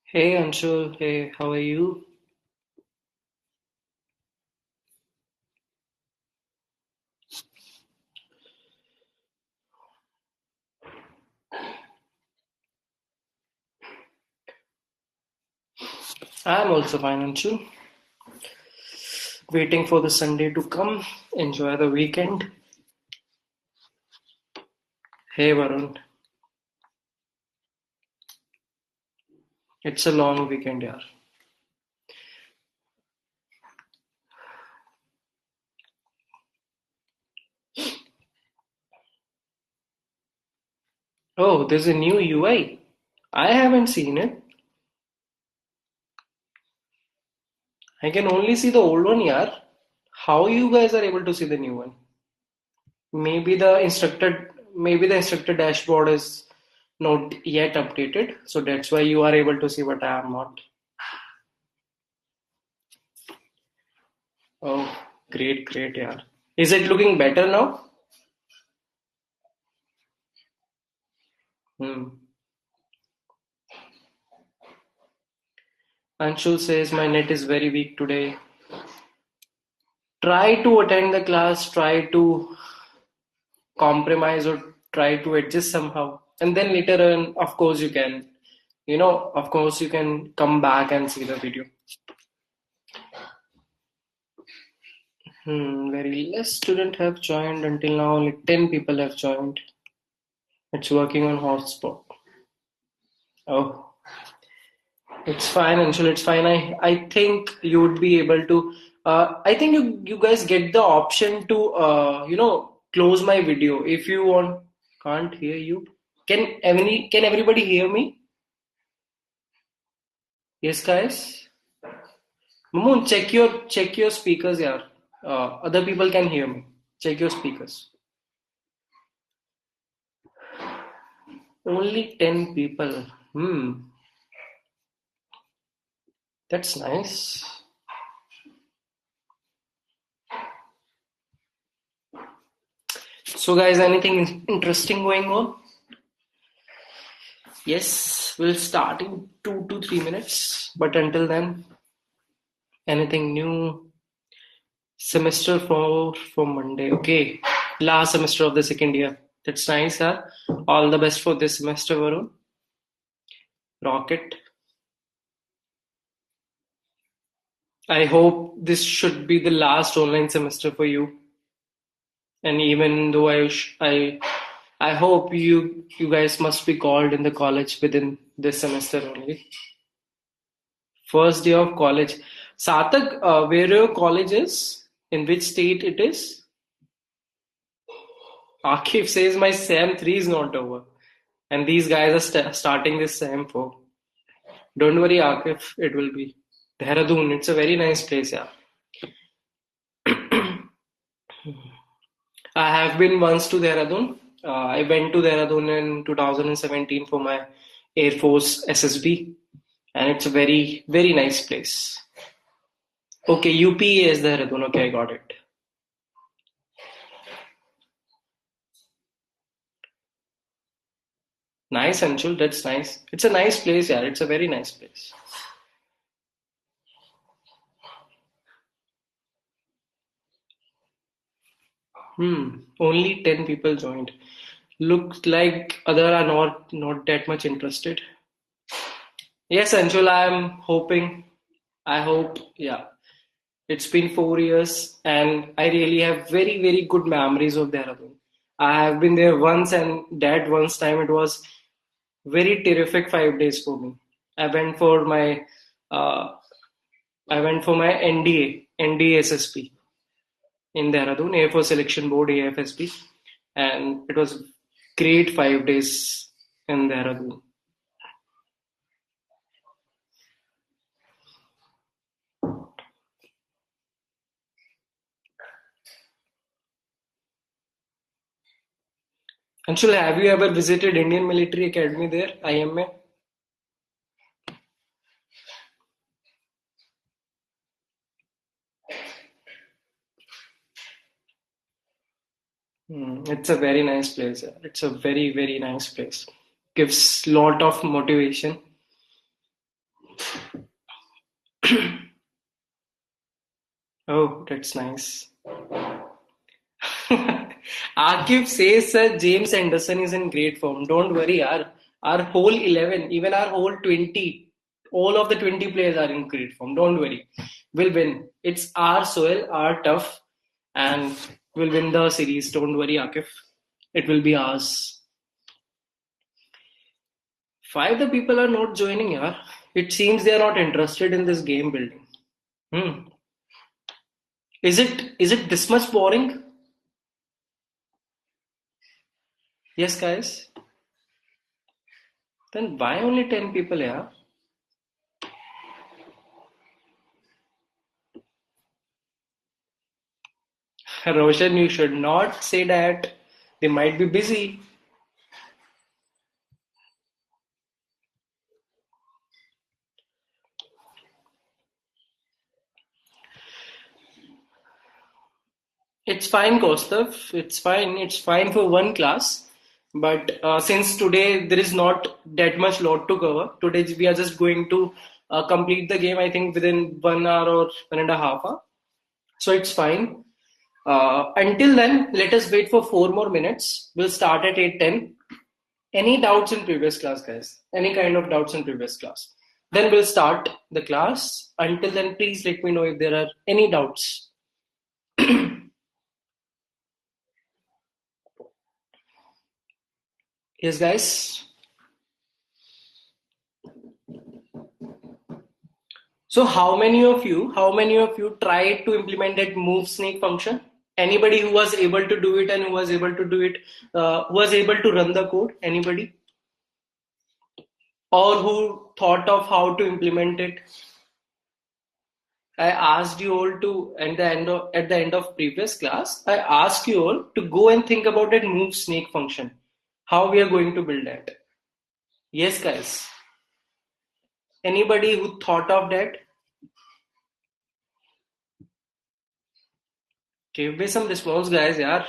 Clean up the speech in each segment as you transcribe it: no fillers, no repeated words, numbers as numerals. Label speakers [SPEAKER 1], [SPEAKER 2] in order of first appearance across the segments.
[SPEAKER 1] Hey Anshul, hey, how are you? I'm also fine, Anshul. Waiting for the Sunday to come. Enjoy the weekend. Hey Varun, it's a long weekend, yaar. Oh, there's a new UI. I haven't seen it. I can only see the old one, yaar. How you guys are able to see the new one? Maybe the instructor dashboard is not yet updated, so that's why you are able to see, but I am not. Oh, great, great, yaar. Is it looking better now? Hmm. Anshul says my net is very weak today. Try to attend the class, try to compromise or try to adjust somehow. And then later on, of course, of course, you can come back and see the video. Very less students have joined until now. Only 10 people have joined. It's working on hotspot. Oh, it's fine, Anshul. It's fine. I think you would be able to. I think you guys get the option to close my video if you want. Can't hear you. Can everybody hear me? Yes, guys. Mamoon, check your speakers, yeah. Other people can hear me. Check your speakers. Only 10 people. That's nice. So, guys, anything interesting going on? Yes, we'll start in 2 to 3 minutes. But until then, anything new? Semester for Monday. Okay, last semester of the second year. That's nice, huh? All the best for this semester, Varun. Rocket. I hope this should be the last online semester for you. And even though I hope you guys must be called in the college within this semester only. First day of college. Satak, where your college is? In which state it is? Akif says my SEM 3 is not over. And these guys are starting this SEM 4. Don't worry, Akif, it will be. Dehradun, it's a very nice place, yeah. I have been once to Dehradun. I went to Dehradun in 2017 for my Air Force SSB, and it's a very, very nice place. Okay, UP is Dehradun. Okay, I got it. Nice, Anshul. That's nice. It's a nice place, yeah. It's a very nice place. Only 10 people joined. Looks like other are not that much interested. Yes, Anshul, I'm hoping. I hope, yeah. It's been 4 years, and I really have very, very good memories of Dehradun. I have been there once, and that once time it was very terrific 5 days for me. I went for my uh, I went for my NDA SSP in Dehradun, Air Force Selection Board AFSB, and it was great 5 days in Dehradun. Anshul, have you ever visited Indian Military Academy there, IMA? It's a very nice place. Yeah. It's a very, very nice place. Gives lot of motivation. Oh, that's nice. Akif says Sir James Anderson is in great form. Don't worry, our whole 11, even our whole 20, all of the 20 players are in great form. Don't worry. We'll win. It's our soil, our tough, and we'll win the series. Don't worry, Akif. It will be ours. Five the people are not joining here. It seems they are not interested in this game building. Hmm. Is it this much boring? Yes, guys. Then why only 10 people here? Roshan, you should not say that. They might be busy. It's fine, Kaustav. It's fine. It's fine for one class. But since today there is not that much lot to cover, today we are just going to complete the game, I think, within 1 hour or 1.5 hours. So it's fine. Until then, let us wait for 4 more minutes. We'll start at 8:10. Any doubts in previous class, guys? Any kind of doubts in previous class? Then we'll start the class. Until then, please let me know if there are any doubts. Yes, guys. So how many of you tried to implement that move snake function? Anybody who was able to do it and who was able to do it, who was able to run the code? Anybody? Or who thought of how to implement it? I asked you all to at the end of previous class, I asked you all to go and think about that move snake function. How we are going to build that. Yes, guys. Anybody who thought of that? Give me some response, guys, yeah.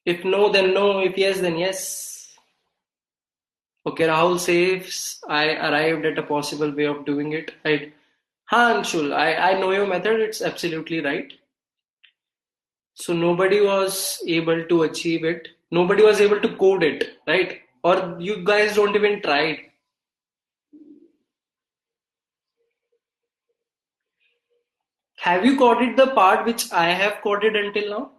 [SPEAKER 1] If no, then no. If yes, then yes. Okay, Rahul says I arrived at a possible way of doing it. Right. Ha, Anshul, I know your method. It's absolutely right. So nobody was able to achieve it. Nobody was able to code it, right? Or you guys don't even try it. Have you coded the part which I have coded until now?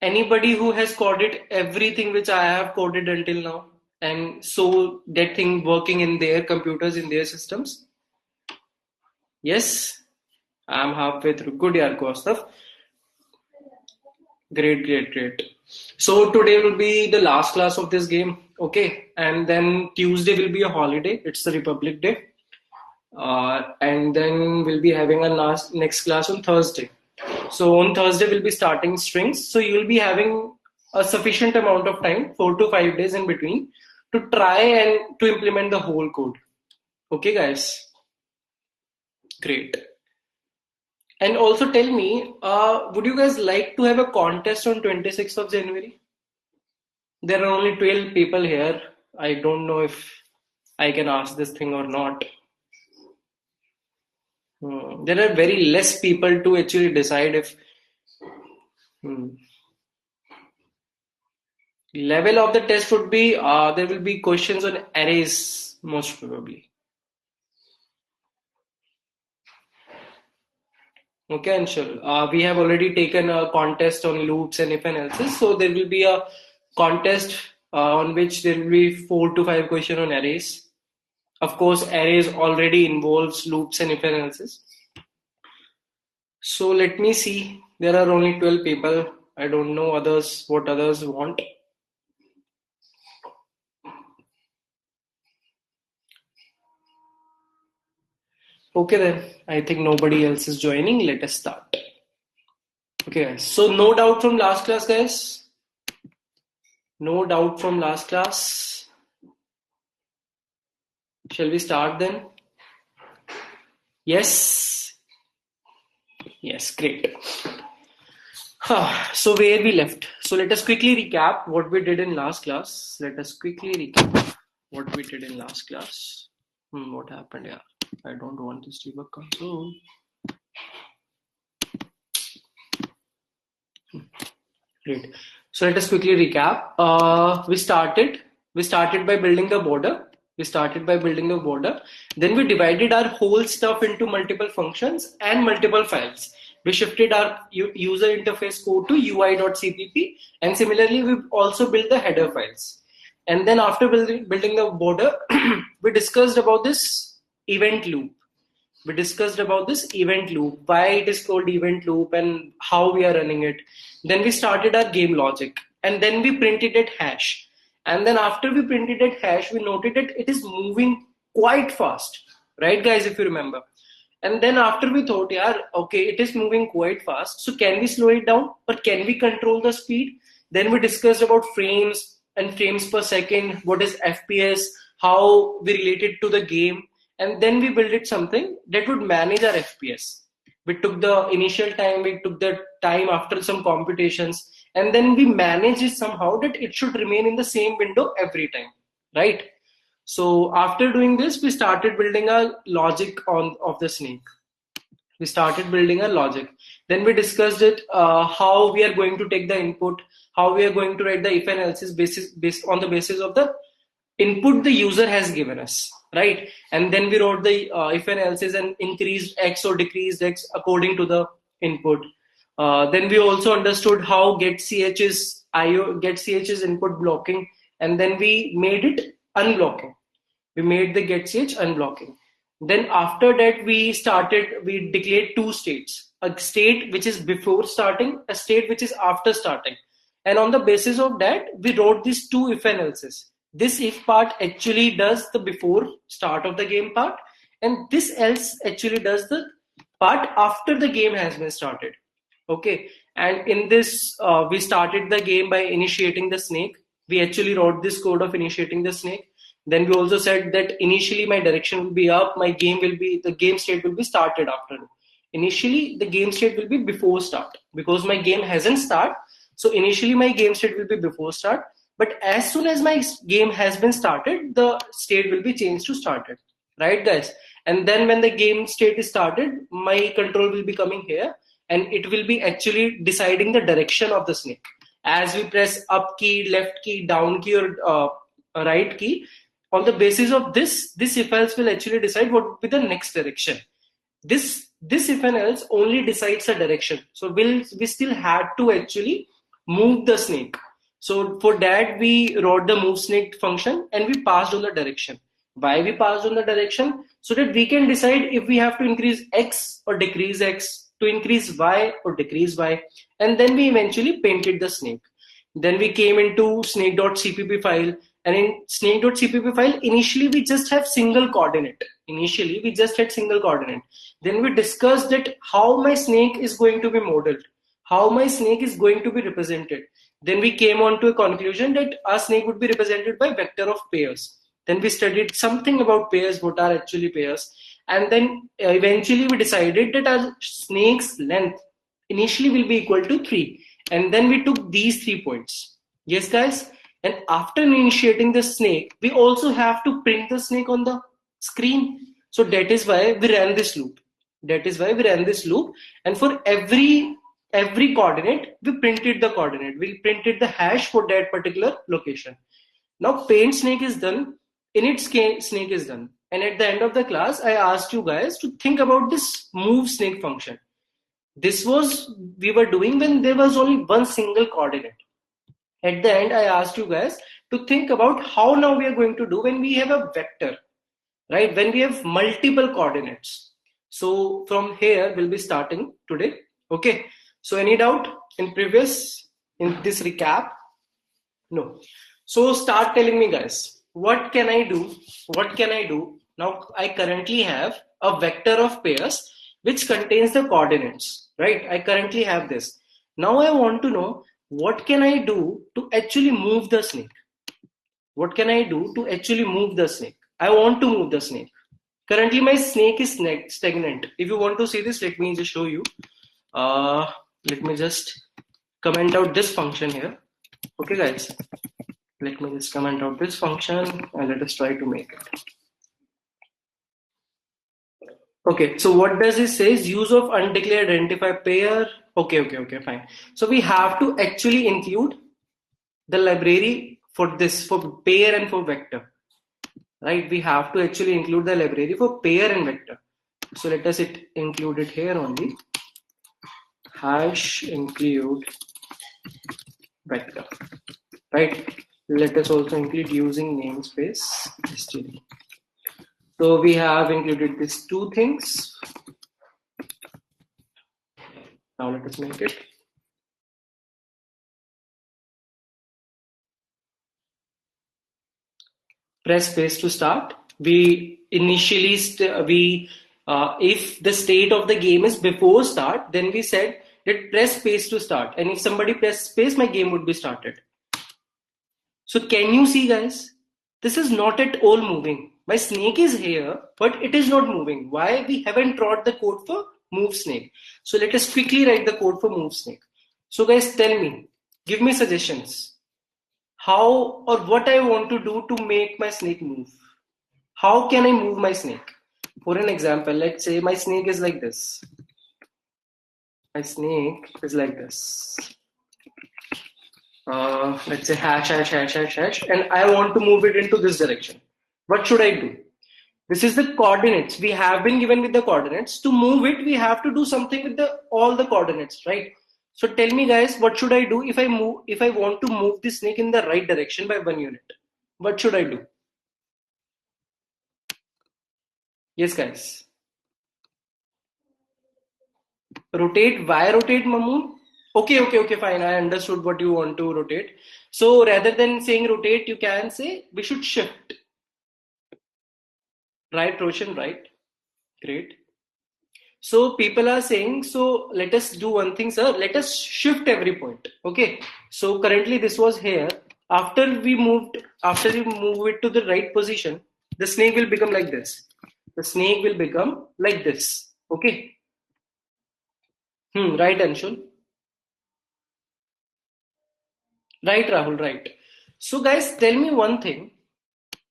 [SPEAKER 1] Anybody who has coded everything which I have coded until now? And so that thing working in their computers, in their systems? Yes, I'm halfway through. Good, yaar, Kaustav. Great, great, great. So today will be the last class of this game, okay? And then Tuesday will be a holiday. It's the Republic Day. And then we'll be having a next class on Thursday. So on Thursday we'll be starting strings. So you'll be having a sufficient amount of time, 4 to 5 days in between, to try and to implement the whole code. Okay, guys. Great. And also tell me, would you guys like to have a contest on 26th of January? There are only 12 people here. I don't know if I can ask this thing or not. There are very less people to actually decide if hmm. Level of the test would be there will be questions on arrays most probably. Okay, Anshul. We have already taken a contest on loops and if and else's, so there will be a contest on which there will be 4 to 5 questions on arrays. Of course, arrays already involves loops and if and else's. So let me see. There are only 12 people. I don't know others what others want. Okay then. I think nobody else is joining. Let us start. Okay, guys. So no doubt from last class, guys. No doubt from last class. Shall we start then? Yes. Yes, great. So where we left. So let us quickly recap what we did in last class. Let us quickly recap. what we did in last class. What happened? Yeah, I don't want this debug console. Great. So let us quickly recap. We started by building the border. Then we divided our whole stuff into multiple functions and multiple files. We shifted our user interface code to UI.cpp, and similarly, we also built the header files. And then after building the border, we discussed about this event loop. Why it is called event loop and how we are running it. Then we started our game logic, and then we printed it hash. And then after we printed it hash, we noted that it is moving quite fast, right guys, if you remember. And then after we thought, yeah, okay, it is moving quite fast, so can we slow it down or can we control the speed? Then we discussed about frames and frames per second, what is FPS, how we relate it to the game, and then we built it something that would manage our FPS. We took the initial time, we took the time after some computations, and then we managed it somehow that it should remain in the same window every time, right? So after doing this, we started building a logic of the snake. Then we discussed it, how we are going to take the input, how we are going to write the if and else based on the basis of the input the user has given us, right? And then we wrote the if and else's and increased x or decreased x according to the input. Then we also understood how getch is input blocking, and then we made it unblocking. We made the getch unblocking. Then after that, we declared two states: a state which is before starting, a state which is after starting. And on the basis of that, we wrote these two if and else's. This if part actually does the before start of the game part, and this else actually does the part after the game has been started. Okay, and in this, we started the game by initiating the snake. We actually wrote this code of initiating the snake. Then we also said that initially my direction will be up, the game state will be started after. Initially, the game state will be before start because my game hasn't started. So initially my game state will be before start, but as soon as my game has been started, the state will be changed to started, right guys? And then when the game state is started, my control will be coming here, and it will be actually deciding the direction of the snake. As we press up key, left key, down key, or right key, on the basis of this if else will actually decide what will be the next direction. This if and else only decides a direction. So we still had to actually move the snake. So for that, we wrote the move snake function and we passed on the direction. Why we passed on the direction? So that we can decide if we have to increase x or decrease x, to increase y or decrease y. And then we eventually painted the snake. Then we came into snake.cpp file. And in snake.cpp file, initially we just have single coordinate. Then we discussed that how my snake is going to be modeled, how my snake is going to be represented. Then we came on to a conclusion that our snake would be represented by vector of pairs. Then we studied something about pairs, what are actually pairs. And then eventually we decided that our snake's length initially will be equal to 3. And then we took these 3 points. Yes, guys? And after initiating the snake, we also have to print the snake on the screen. So that is why we ran this loop. And for every coordinate, we printed the coordinate. We printed the hash for that particular location. Now paint snake is done. Init snake is done. And at the end of the class, I asked you guys to think about this move snake function. This was we were doing when there was only one single coordinate. At the end, I asked you guys to think about how now we are going to do when we have a vector, right? When we have multiple coordinates. So from here, we'll be starting today. Okay. So any doubt in this recap? No. So start telling me, guys, what can I do? Now I currently have a vector of pairs which contains the coordinates, right? I currently have this. Now I want to know, what can I do to actually move the snake? I want to move the snake. Currently, my snake is stagnant. If you want to see this, let me just show you. Let me just comment out this function here. Okay, guys. Let me just comment out this function and let us try to make it. Okay, so what does it say? Use of undeclared identifier pair. Okay, fine. So we have to actually include the library for this, for pair and for vector, right? We have to actually include the library for pair and vector. So let us include it here only. Hash include vector, right? Let us also include using namespace std. So we have included these two things. Now let us make it. Press space to start. We initially if the state of the game is before start, then we said that press space to start, and if somebody press space, my game would be started. So can you see, guys? This is not at all moving. My snake is here, but it is not moving. Why? We haven't wrote the code for move snake. So let us quickly write the code for move snake. So guys, tell me, give me suggestions. How or what I want to do to make my snake move. How can I move my snake? For an example, let's say my snake is like this. My snake is like this. Let's say hash, and I want to move it into this direction. What should I do? This is the coordinates. We have been given with the coordinates. To move it, we have to do something with all the coordinates, right? So tell me, guys, what should I do if I want to move the snake in the right direction by 1 unit? What should I do? Yes, guys. Rotate. Why rotate, Mamoon? Okay, fine. I understood what you want to rotate. So rather than saying rotate, you can say we should shift. Right, Roshan, right? Great. So people are saying, so let us do one thing, sir. Let us shift every point. Okay. So currently this was here. After we move it to the right position, the snake will become like this. The snake will become like this. Okay. Right, Anshul. Right, Rahul, right. So guys, tell me one thing.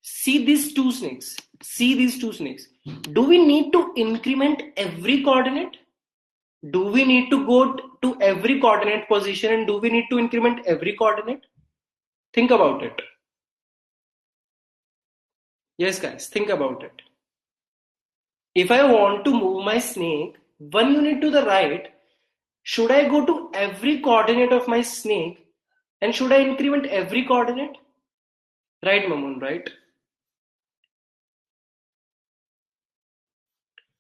[SPEAKER 1] See these two snakes. See these two snakes. Do we need to increment every coordinate? Do we need to go to every coordinate position and do we need to increment every coordinate? Think about it. Yes, guys, think about it. If I want to move my snake 1 unit to the right, should I go to every coordinate of my snake and should I increment every coordinate? Right, Mamun, right?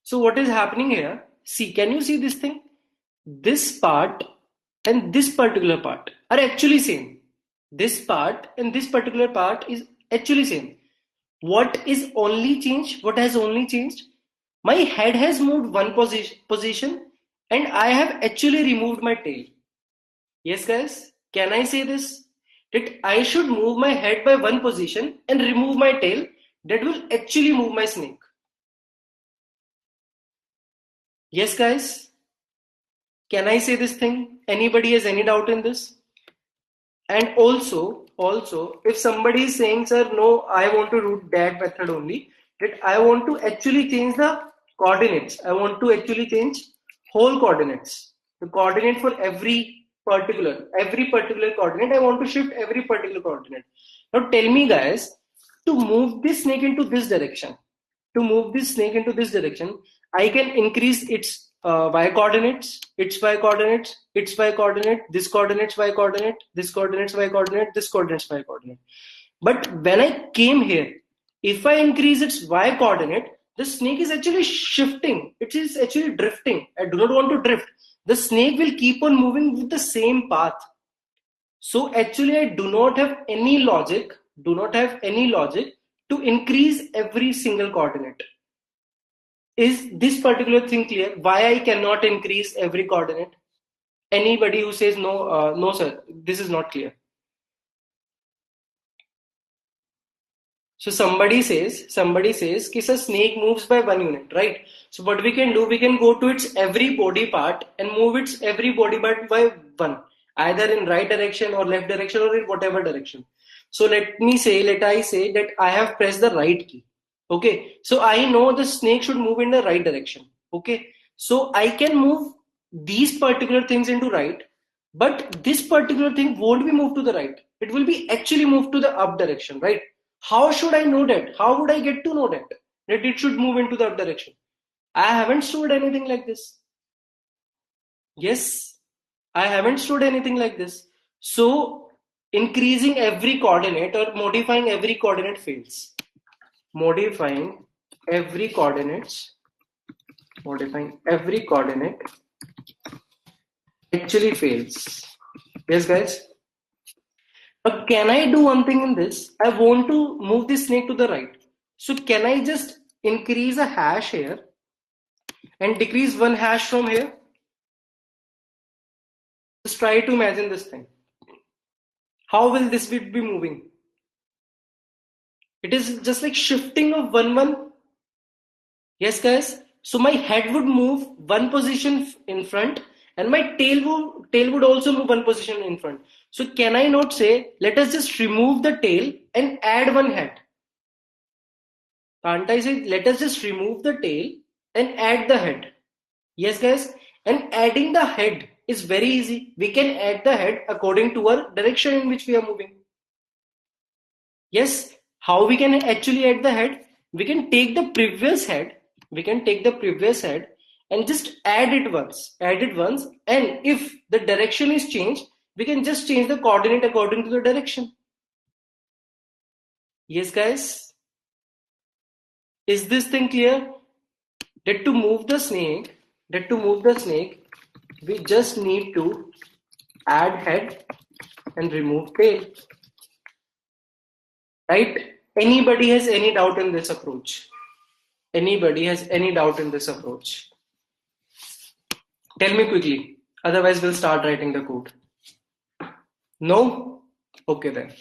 [SPEAKER 1] So what is happening here? See, can you see this thing? This part and this particular part are actually same. This part and this particular part is actually same. What is only changed? What has only changed? My head has moved one position and I have actually removed my tail. Yes, guys, can I say this? That I should move my head by one position and remove my tail. That will actually move my snake. Yes, guys, can I say this thing? Anybody has any doubt in this? And also, if somebody is saying, sir, no, I want to root that method only, that I want to actually change the coordinates. I want to actually change whole coordinates. The coordinate for every particular coordinate, I want to shift every particular coordinate. Now tell me, guys, to move this snake into this direction, I can increase its y coordinates, its y coordinates, its y coordinate, this coordinates y coordinate, this coordinates y coordinate, this coordinates y coordinate. But when I came here, if I increase its y coordinate, the snake is actually shifting. It is actually drifting. I do not want to drift. The snake will keep on moving with the same path. So actually, I do not have any logic. To increase every single coordinate. Is this particular thing clear? Why I cannot increase every coordinate? Anybody who says no, no sir, this is not clear. So somebody says, कि a snake moves by 1 unit, right? So what we can do, we can go to its every body part and move its every body part by 1, either in right direction or left direction or in whatever direction. So let I say that I have pressed the right key. Okay, so I know the snake should move in the right direction. Okay, so I can move these particular things into right, but this particular thing won't be moved to the right. It will be actually moved to the up direction, right? How should I know that? How would I get to know that it should move into the up direction? I haven't stored anything like this. Yes, I haven't stored anything like this. So increasing every coordinate or modifying every coordinate fails. Modifying every coordinates, modifying every coordinate actually fails. Yes, guys. But can I do one thing in this? I want to move this snake to the right. So can I just increase a hash here and decrease one hash from here? Just try to imagine this thing. How will this bit be moving? It is just like shifting of one. Yes, guys. So my head would move one position in front, and my tail would also move one position in front. So can I not say, let us just remove the tail and add one head? Can't I say, let us just remove the tail and add the head? Yes, guys. And adding the head is very easy. We can add the head according to our direction in which we are moving. Yes, how we can actually add the head? We can take the previous head, and just add it once, and if the direction is changed, we can just change the coordinate according to the direction. Yes, guys, is this thing clear? That to move the snake, we just need to add head and remove tail. Right? Anybody has any doubt in this approach? Anybody has any doubt in this approach? Tell me quickly. Otherwise, we'll start writing the code. No? Okay then.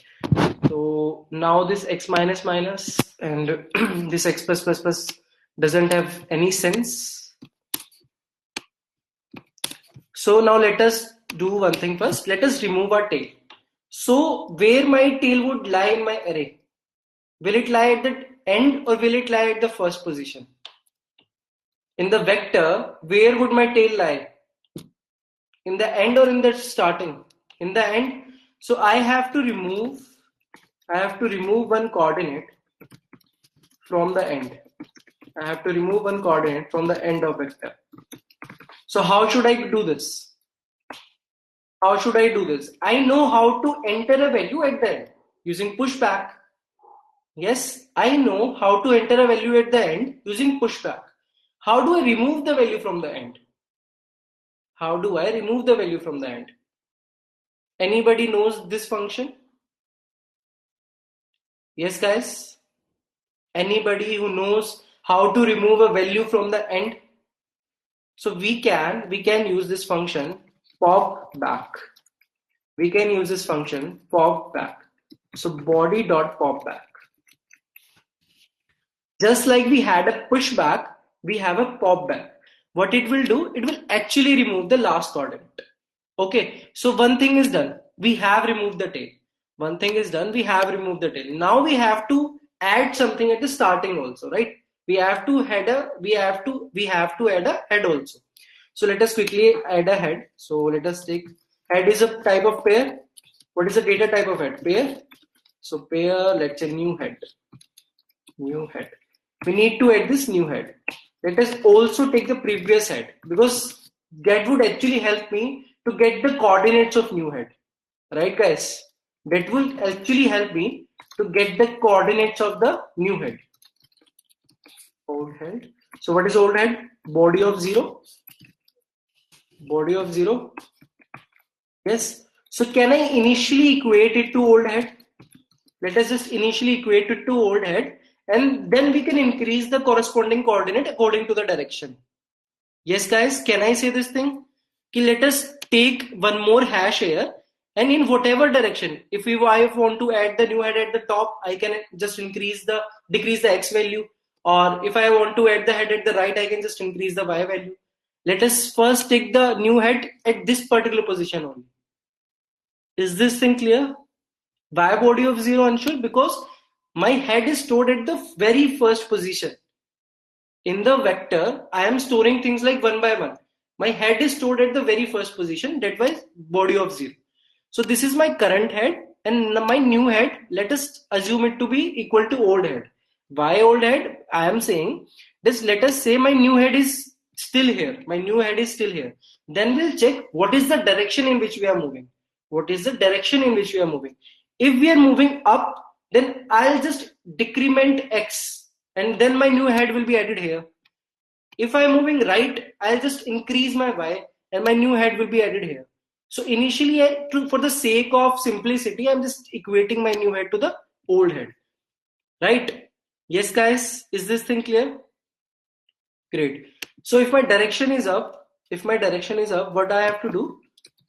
[SPEAKER 1] So now this x minus minus and this x plus plus plus doesn't have any sense. So now let us do one thing first. Let us remove our tail. So where my tail would lie in my array? Will it lie at the end or will it lie at the first position? In the vector, where would my tail lie? In the end or in the starting? In the end. So I have to remove one coordinate from the end. I have to remove one coordinate from the end of vector. So how should I do this? How should I do this? I know how to enter a value at the end using pushback. Yes, I know how to enter a value at the end using pushback. How do I remove the value from the end? How do I remove the value from the end? Anybody knows this function? Yes, guys? Anybody who knows how to remove a value from the end? So we can use this function pop back. We can use this function pop back. So body dot pop back. Just like we had a pushback, we have a pop back. What it will do, it will actually remove the last coordinate. Okay, so one thing is done. We have removed the tail. One thing is done. We have removed the tail. Now we have to add something at the starting also, right? We have to add a head also. So let us quickly add a head. So let us take head is a type of pair. What is the data type of head? Pair. So pair, let's say new head. New head. We need to add this new head. Let us also take the previous head because that would actually help me to get the coordinates of new head. Right, guys? That will actually help me to get the coordinates of the new head. Old head. So what is old head? Body of 0. Body of 0. Yes. So can I initially equate it to old head? Let us just initially equate it to old head, and then we can increase the corresponding coordinate according to the direction. Yes, guys, can I say this thing? Let us take one more hash here, and in whatever direction, if I want to add the new head at the top, I can just decrease the x value, or if I want to add the head at the right, I can just increase the y value. Let us first take the new head at this particular position only. Is this thing clear? Why body of 0, Anshul? Because my head is stored at the very first position. In the vector, I am storing things like 1 by 1. My head is stored at the very first position, that was body of 0. So this is my current head, and my new head, let us assume it to be equal to old head. Why old head? I am saying this, let us say my new head is still here. My new head is still here. Then we'll check what is the direction in which we are moving. What is the direction in which we are moving? If we are moving up, then I'll just decrement x, and then my new head will be added here. If I'm moving right, I'll just increase my y, and my new head will be added here. So initially, for the sake of simplicity, I'm just equating my new head to the old head. Right? Yes, guys, is this thing clear? Great. So if my direction is up, what I have to do?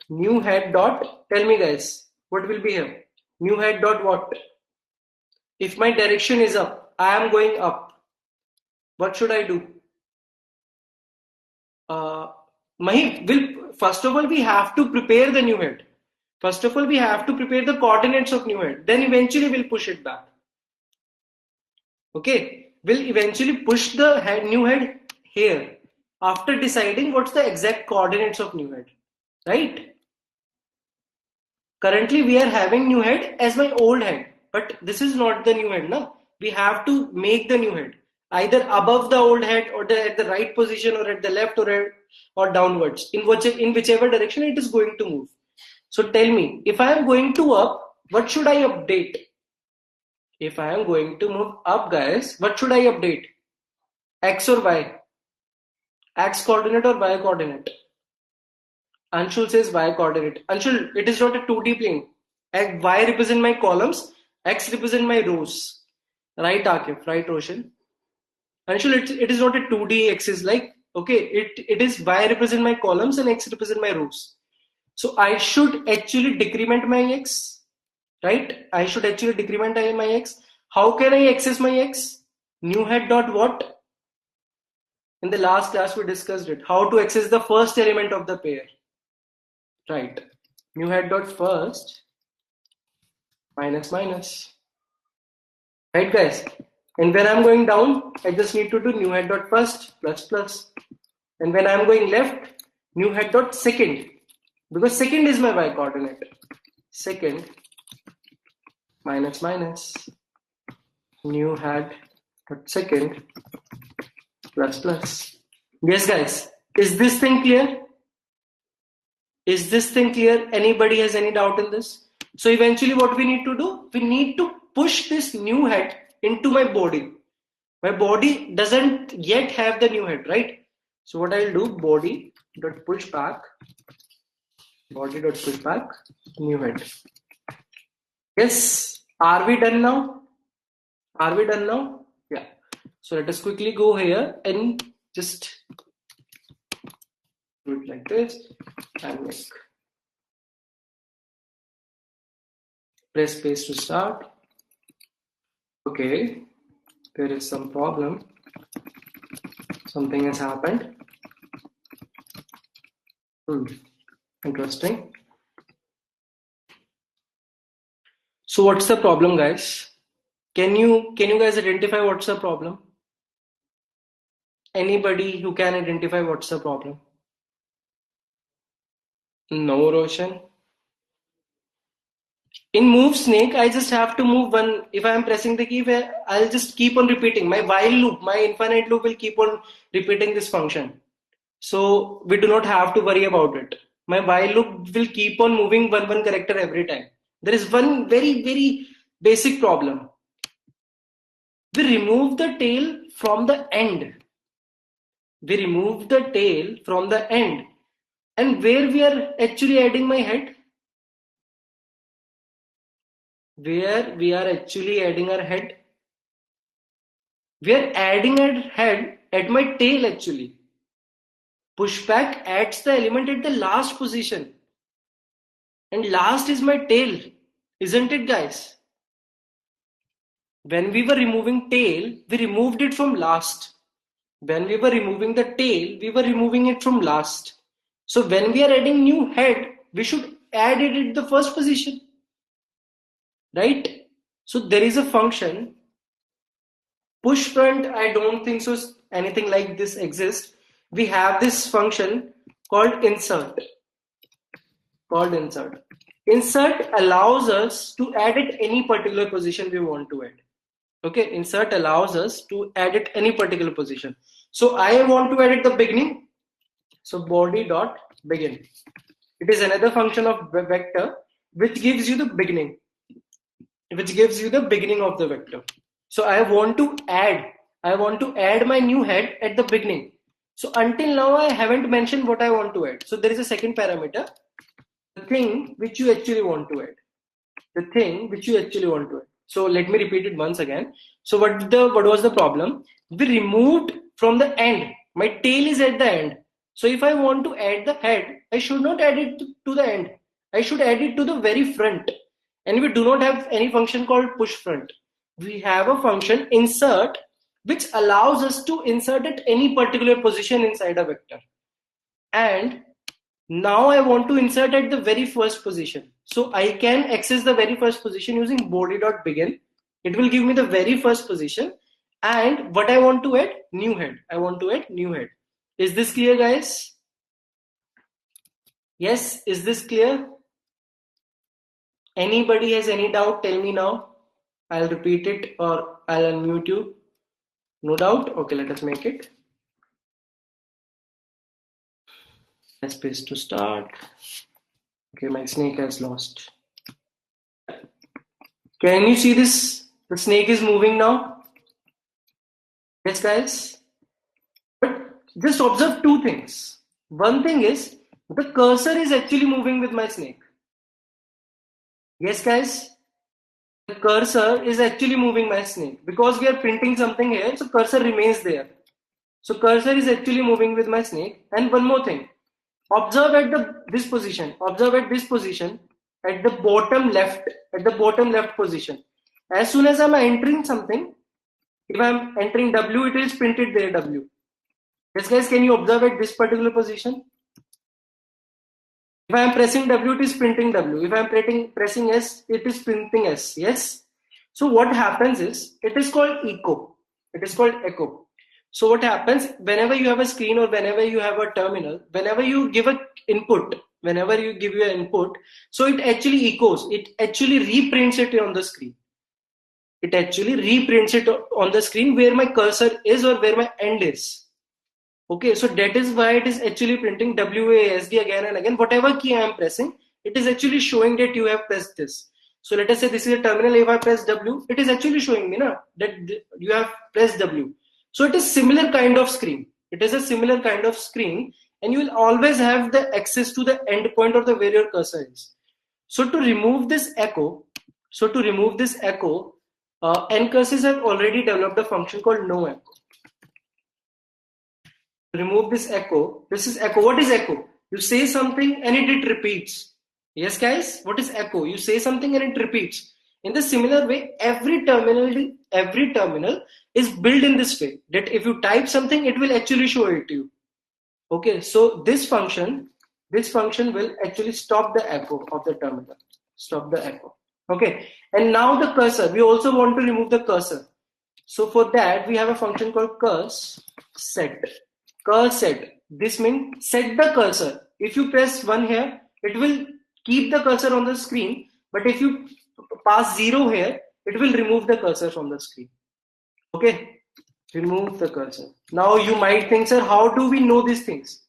[SPEAKER 1] New head dot, tell me guys, what will be here? New head dot what? If my direction is up, I am going up. What should I do? First of all, we have to prepare the new head. First of all, we have to prepare the coordinates of new head. Then eventually we'll push it back. Okay, we'll eventually push the new head here after deciding what's the exact coordinates of new head, right? Currently, we are having new head as my old head, but this is not the new head, no? We have to make the new head either above the old head or at the right position or at the left or downwards in whichever direction it is going to move. So tell me, if I am going to up, what should I update? If I am going to move up, guys, what should I update? X or Y? X coordinate or Y coordinate? Anshul says Y coordinate. Anshul, it is not a 2D plane. Y represent my columns, X represent my rows. Right, Akif? Right, Roshan? Anshul, it is not a 2D axis like, okay, it is Y represent my columns and X represent my rows. So I should actually decrement my X, right? I should actually decrement my X. How can I access my X? New head dot what? In the last class we discussed it. How to access the first element of the pair. Right. New head dot first minus minus. Right, guys? And when I'm going down, I just need to do new head dot first plus plus. And when I'm going left, new head dot second. Because second is my y coordinate. Second minus minus. New head dot second plus plus. Yes, guys. Is this thing clear? Is this thing clear? Anybody has any doubt in this? So eventually what we need to do? We need to push this new head into my body. My body doesn't yet have the new head, right? So what I'll do, body dot push back, new head. Yes, are we done now? Are we done now? Yeah. So let us quickly go here and just do it like this and make. Press space to start. Okay, there is some problem. Something has happened. Interesting. So what's the problem, guys? Can you guys identify what's the problem? Anybody who can identify what's the problem? No, Roshan. In move snake, I just have to move one. If I am pressing the key, I'll just keep on repeating. My while loop, my infinite loop will keep on repeating this function. So we do not have to worry about it. My while loop will keep on moving one character every time. There is one very basic problem. We remove the tail from the end. We remove the tail from the end. And where we are actually adding my head? Where we are actually adding our head? We are adding our head at my tail actually. Pushback adds the element at the last position. And last is my tail. Isn't it, guys? When we were removing tail, we removed it from last. When we were removing the tail, we were removing it from last. So when we are adding new head, we should add it at the first position. right? So there is a function push front. I don't think so anything like this exists. We have this function called insert. Insert allows us to add at any particular position we want to add. Okay, insert allows us to add at any particular position. So I want to add at the beginning. So body dot begin. It is another function of vector which gives you the beginning, of the vector. So I want to add my new head at the beginning. So until now I haven't mentioned what I want to add. So there is a second parameter, the thing which you actually want to add. So let me repeat it once again. So what was the problem? We removed from the end. My tail is at the end. So if I want to add the head, I should not add it to the end. I should add it to the very front. And we do not have any function called push front. We have a function insert which allows us to insert at any particular position inside a vector. And now I want to insert at the very first position. So I can access the very first position using body.begin. It will give me the very first position. And what I want to add? New head. Is this clear, guys? Yes, is this clear? Anybody has any doubt? Tell me now. I'll repeat it or I'll unmute you. No doubt? Okay, let us make it. Space to start. Okay, my snake has lost. Can you see this? The snake is moving now. Yes, guys. But just observe two things. One thing is the cursor is actually moving with my snake. Yes, guys. The cursor is actually moving my snake because we are printing something here. So cursor remains there. So cursor is actually moving with my snake. And one more thing. Observe at this position at the bottom left position. As soon as I'm entering something, if I'm entering W, it is printed there W. Yes, guys, can you observe at this particular position? If I am pressing W, it is printing W. If I am pressing S, it is printing S. Yes. So what happens is it is called echo. Echo. So what happens whenever you have a screen or whenever you have a terminal, whenever you give an input, so it actually echoes. It actually reprints it on the screen. Where my cursor is or where my end is. Okay, so that is why it is actually printing WASD again and again. Whatever key I am pressing, it is actually showing that you have pressed this. So let us say this is a terminal. If I press W, it is actually showing me that you have pressed W. So it is similar kind of screen. And you will always have the access to the endpoint or the where your cursor is. So to remove this echo, Ncurses have already developed a function called no echo. Remove this echo. This is echo. What is echo? You say something and it repeats. Yes, guys. What is echo? You say something and it repeats. In the similar way, every terminal is built in this way that if you type something, it will actually show it to you. Okay, so this function will actually stop the echo of the terminal. Okay, and now the cursor. We also want to remove the cursor. So for that, we have a function called curset. This means set the cursor. If you press 1 here, it will keep the cursor on the screen. But if you pass 0 here, it will remove the cursor from the screen. Okay, remove the cursor. Now you might think, sir, how do we know these things?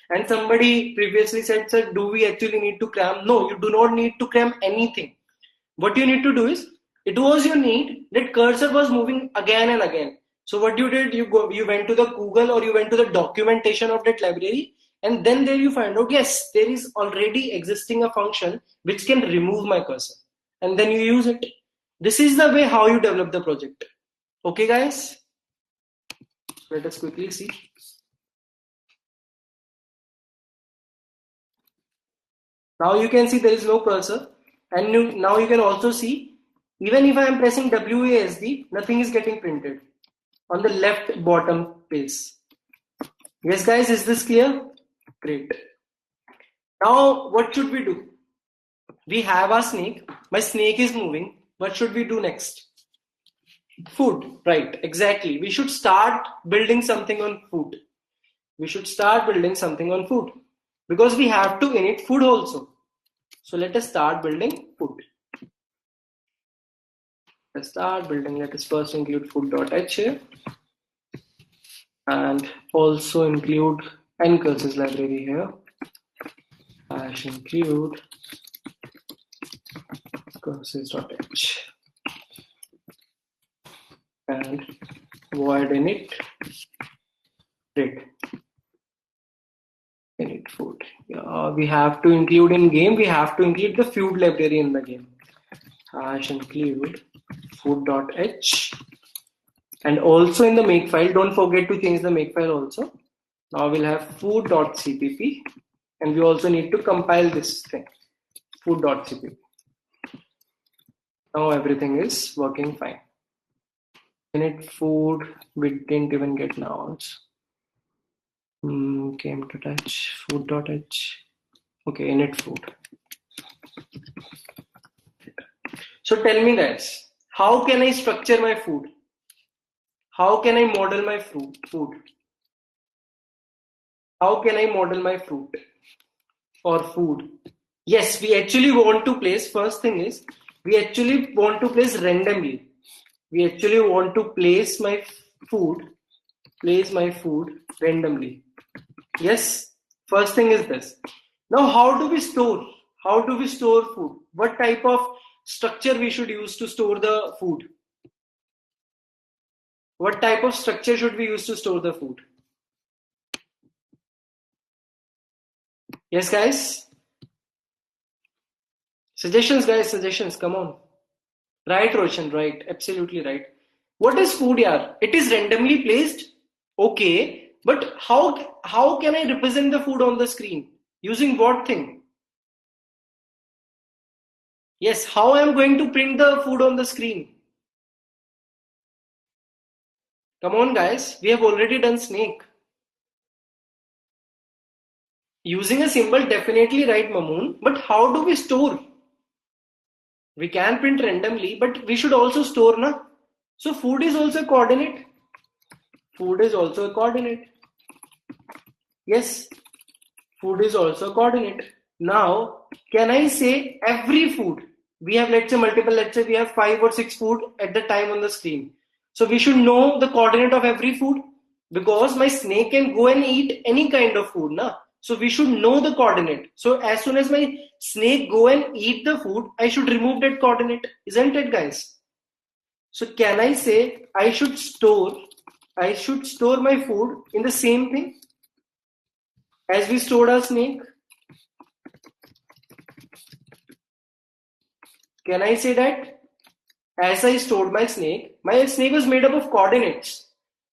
[SPEAKER 1] And somebody previously said, sir, do we actually need to cram? No, you do not need to cram anything. What you need to do is, it was your need that cursor was moving again and again. So what you did, you went to the Google or you went to the documentation of that library, and then there you find out, yes, there is already existing a function which can remove my cursor, and then you use it. This is the way how you develop the project. Okay, guys, let us quickly see. Now you can see there is no cursor, and now you can also see, even if I am pressing WASD, nothing is getting printed on the left bottom page. Yes, guys, is this clear? Great. Now, what should we do? We have our snake. My snake is moving. What should we do next? Food, right? Exactly. We should start building something on food. We should start building something on food because we have to init food also. So let us start building food. Let's start building. Let us first include food.h here and also include ncurses library here. Hash include curses.h and void init food. We have to include in game. We have to include the food library in the game. Hash include food.h and also in the makefile. Don't forget to change the makefile also. Now we'll have food.cpp and we also need to compile this thing. Food.cpp. Now everything is working fine. Init food, we didn't even get nouns. Came to touch food.h. Okay, init food. So tell me guys, how can I structure my food? How can I model my food? How can I model my fruit or food? Yes, we actually want to place, first thing is, we actually want to place randomly. We actually want to place my food randomly. Yes, first thing is this. Now, how do we store? How do we store food? What type of structure we should use to store the food? What type of structure should we use to store the food? Yes, guys? Suggestions, guys, suggestions, come on. Right, Roshan, right, absolutely right. What is food, yaar? It is randomly placed. Okay, but how can I represent the food on the screen? Using what thing? Yes, how I am going to print the food on the screen? Come on, guys, we have already done snake. Using a symbol, definitely right, Mamoon, but how do we store? We can print randomly, but we should also store, na? So food is also a coordinate. Food is also a coordinate. Yes, food is also a coordinate. Now, can I say every food? We have, let's say, multiple, let's say we have 5 or 6 food at the time on the screen. So we should know the coordinate of every food because my snake can go and eat any kind of food, na? So we should know the coordinate. So as soon as my snake go and eat the food, I should remove that coordinate, isn't it, guys? So can I say I should store my food in the same thing as we stored our snake? Can I say that as I stored my snake was made up of coordinates.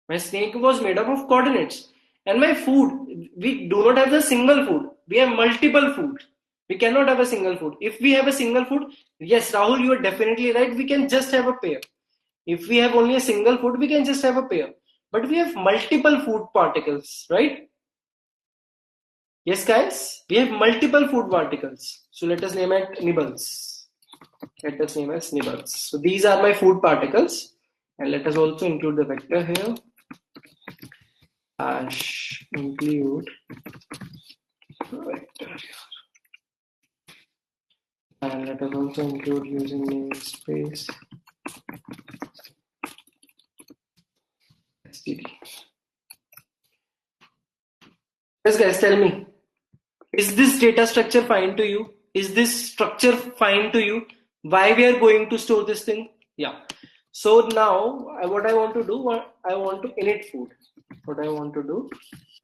[SPEAKER 1] My snake was made up of coordinates. And my food, we do not have a single food. We have multiple food. We cannot have a single food. If we have a single food, yes, Rahul, you are definitely right. We can just have a pair. If we have only a single food, we can just have a pair. But we have multiple food particles, right? Yes, guys, we have multiple food particles. So let us name it nibbles. Let us name as nibbles. So these are my food particles. And let us also include the vector here. Hash include vector. And let us also include using namespace std. Yes, guys, tell me. Is this data structure fine to you? Is this structure fine to you? Why we are going to store this thing? Yeah. So now what I want to do, I want to init food. What I want to do,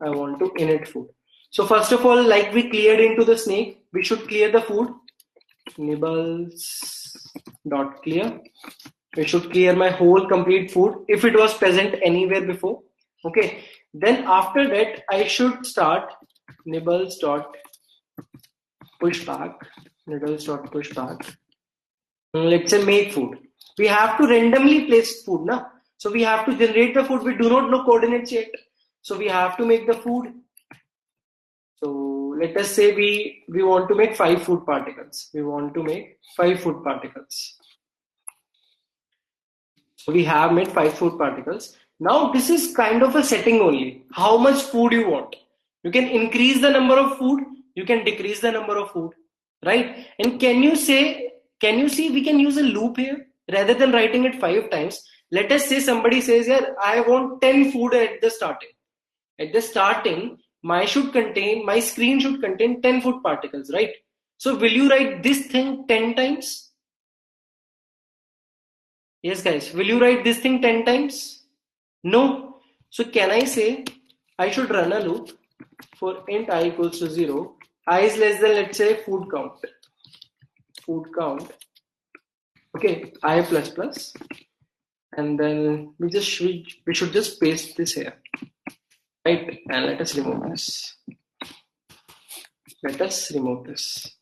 [SPEAKER 1] I want to init food. So first of all, like we cleared into the snake, we should clear the food. Nibbles.clear. We should clear my whole complete food if it was present anywhere before. Okay. Then after that, I should start nibbles.pushback. Let's say make food. We have to randomly place food, na? So we have to generate the food. We do not know coordinates yet. So we have to make the food. So let us say we want to make 5 food particles. We want to make 5 food particles. So we have made 5 food particles. Now this is kind of a setting only. How much food you want. You can increase the number of food. You can decrease the number of food. Right? And can you see we can use a loop here rather than writing it 5 times. Let us say somebody says, yeah, I want 10 food at the starting. At the starting, my screen should contain 10 food particles, right? So will you write this thing 10 times? Yes, guys. Will you write this thing 10 times? No. So can I say I should run a loop for int I equals to 0. I is less than, let's say, food count. Food count. Okay, I plus plus. And then we should just paste this here. Right? And let us remove this. Let us remove this.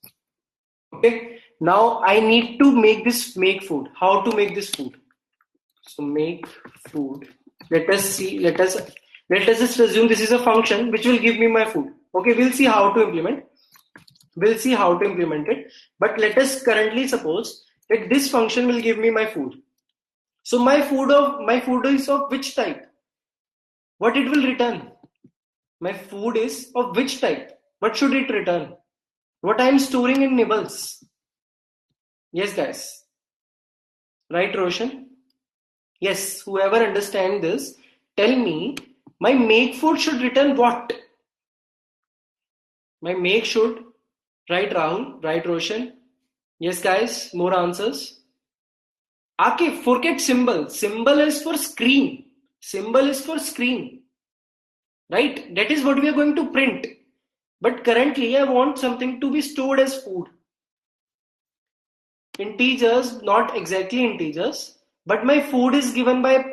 [SPEAKER 1] Okay. Now I need to make food. How to make this food? So make food. Let us just assume this is a function which will give me my food. Okay, we'll see how to implement. We'll see how to implement it. But let us currently suppose that this function will give me my food. So my food is of which type? What it will return? My food is of which type? What should it return? What I am storing in nibbles. Yes, guys. Right, Roshan? Yes, whoever understands this, tell me, my make food should return what? My make should, right, Rahul? Right, Roshan? Yes, guys, more answers. Okay, forget symbol. Symbol is for screen. Symbol is for screen. Right? That is what we are going to print. But currently, I want something to be stored as food. Integers, not exactly integers, but my food is given by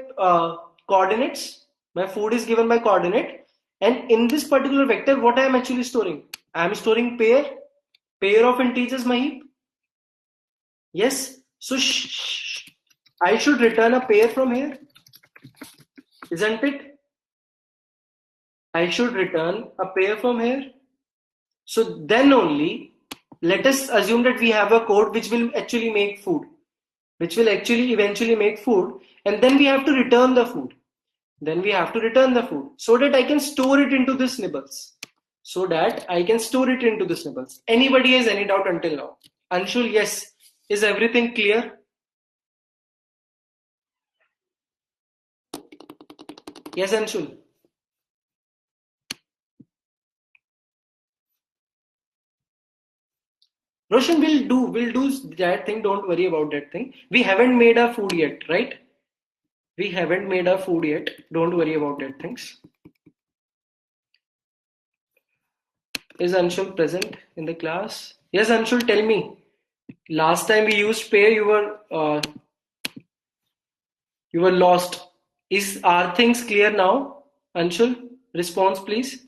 [SPEAKER 1] coordinates. My food is given by coordinate. And in this particular vector, what I am actually storing? I am storing pair of integers, Mahip. Yes. So I should return a pair from here, isn't it? I should return a pair from here. So then only, let us assume that we have a code which will actually make food, which will actually eventually make food, and then we have to return the food. Then we have to return the food so that I can store it into this nibbles. So that I can store it into this nibbles. Anybody has any doubt until now? Anshul, yes. Is everything clear? Yes, Anshul. Roshan, we'll do that thing. Don't worry about that thing. We haven't made our food yet, right? We haven't made our food yet. Don't worry about that things. Is Anshul present in the class? Yes, Anshul, tell me. Last time we used pair, you were lost. Are things clear now? Anshul, response please.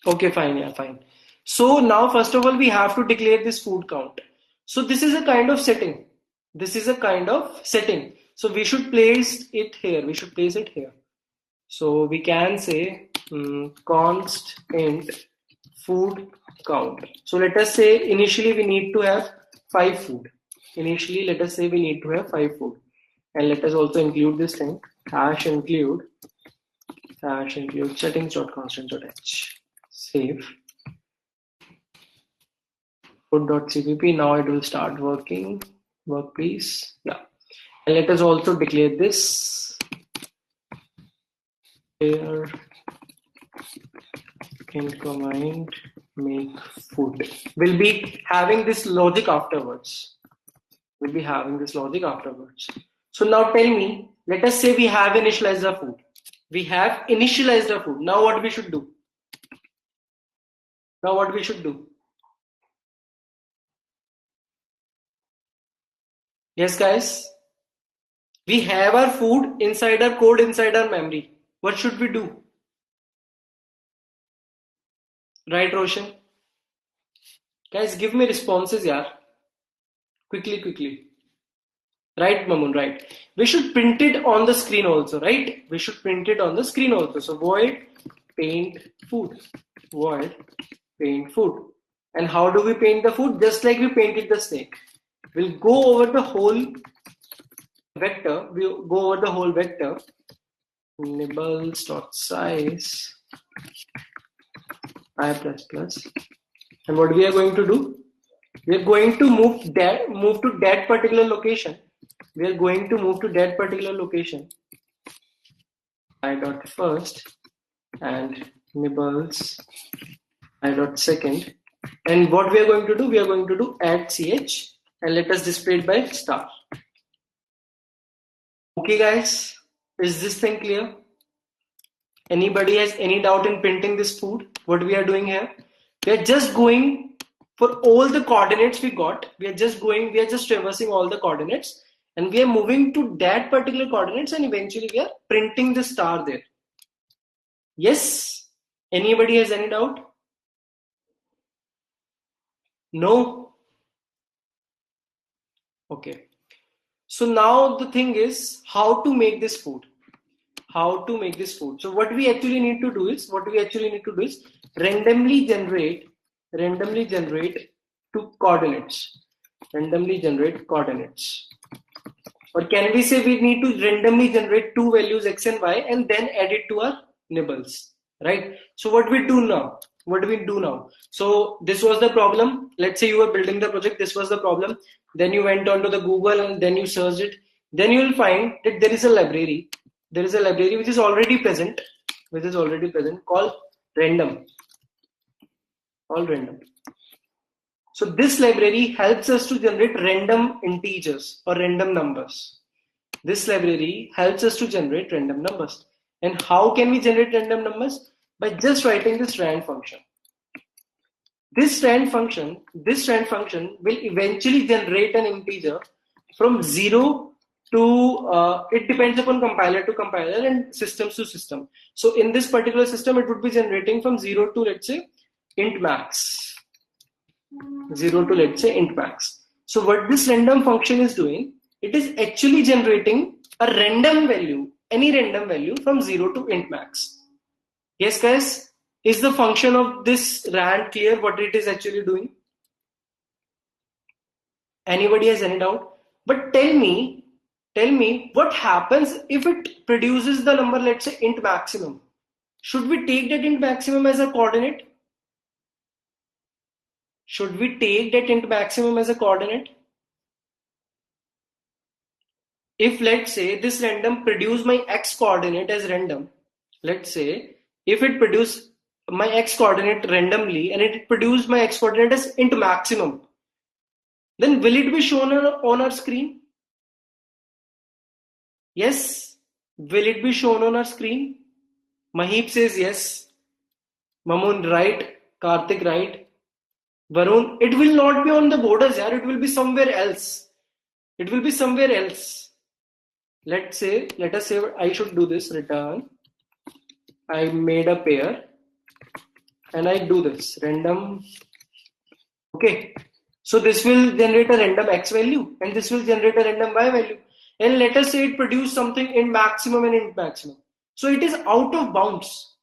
[SPEAKER 1] Okay, fine, yeah, fine. So now first of all we have to declare this food count. So this is a kind of setting. This is a kind of setting. So we should place it here. We should place it here. So we can say const int food count. So let us say initially we need to have 5 food. Initially let us say we need to have 5 food. And let us also include this thing hash include settings.constant.h. Save food.cpp. Now it will start working. Workpiece. Yeah. And let us also declare this here int command make food. We'll be having this logic afterwards. We'll be having this logic afterwards. So now tell me, let us say we have initialized our food. We have initialized our food. Now what we should do? Now what we should do? Yes, guys. We have our food inside our code, inside our memory. What should we do? Right, Roshan? Guys, give me responses, yaar. Quickly. Right, Mamun, right. We should print it on the screen also, right? We should print it on the screen also. So void paint food. Void paint food. And how do we paint the food? Just like we painted the snake. We'll go over the whole vector. We'll go over the whole vector. Nibbles.size I plus plus. And what we are going to do? We are going to move to that particular location. We are going to move to that particular location. I dot first and nibbles I dot second. And what we are going to do? We are going to do add ch and let us display it by star. Okay, guys, is this thing clear? Anybody has any doubt in printing this food? What we are doing here? We are just going for all the coordinates we got. We are just traversing all the coordinates and we are moving to that particular coordinates and eventually we are printing the star there. Yes? Anybody has any doubt? No? Okay. So now the thing is how to make this food. How to make this food. So what we actually need to do is randomly generate two coordinates. Randomly generate coordinates. Or can we say we need to randomly generate two values x and y and then add it to our nibbles, right? So what we do now? So this was the problem. Let's say you were building the project. This was the problem. Then you went onto the Google and then you searched it. Then you will find that there is a library. There is a library which is already present, called random. So this library helps us to generate random integers or random numbers. And how can we generate random numbers? By just writing this rand function. This rand function will eventually generate an integer from 0 to, it depends upon compiler to compiler and systems to system. So in this particular system, it would be generating from 0 to, let's say, int max. So what this random function is doing, it is actually generating a random value, any random value from 0 to int max. Yes, guys, is the function of this rand clear what it is actually doing? Anybody has any doubt? But tell me what happens if it produces the number, let's say, int maximum. Should we take that int maximum as a coordinate? If, let's say, this random produce my x coordinate as random, let's say, if it produce my x coordinate randomly and it produced my x coordinate as int maximum, then will it be shown on our screen? Yes. Will it be shown on our screen? Mahip says yes. Mamun right. Karthik right. Varun, it will not be on the borders, yaar. It will be somewhere else. Let us say I should do this return. I made a pair and I do this random. Okay. So this will generate a random x value and this will generate a random y value. And let us say it produce something in maximum and int maximum. So it is out of bounds,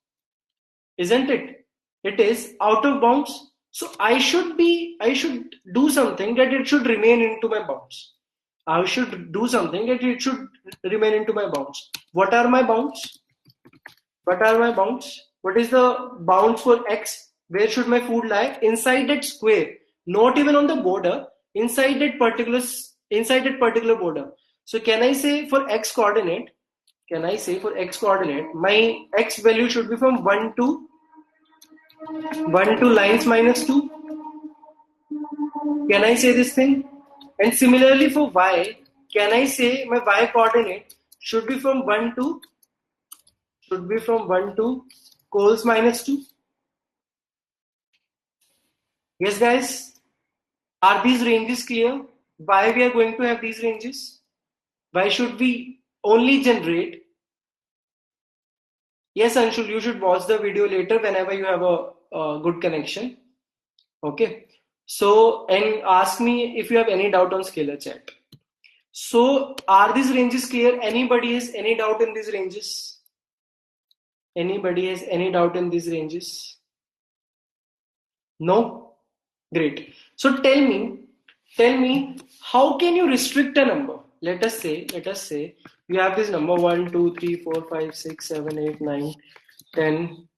[SPEAKER 1] isn't it? It is out of bounds. So I should do something that it should remain into my bounds. What are my bounds? What is the bounds for x? Where should my food lie? Inside that square, not even on the border, inside that particular border. So can I say for x coordinate, my x value should be from 1 to lines minus 2? Can I say this thing? And similarly for y, can I say my y coordinate should be from 1 to cols minus 2? Yes, guys? Are these ranges clear? Why we are going to have these ranges? Why should we only generate? Yes, Anshul, you should watch the video later whenever you have a good connection. Okay. So, and ask me if you have any doubt on scalar chat. So, are these ranges clear? Anybody has any doubt in these ranges? Anybody has any doubt in these ranges? No? Great. So tell me, how can you restrict a number? Let us say you have this number 1, 2, 3, 4, 5, 6, 7, 8, 9, 10,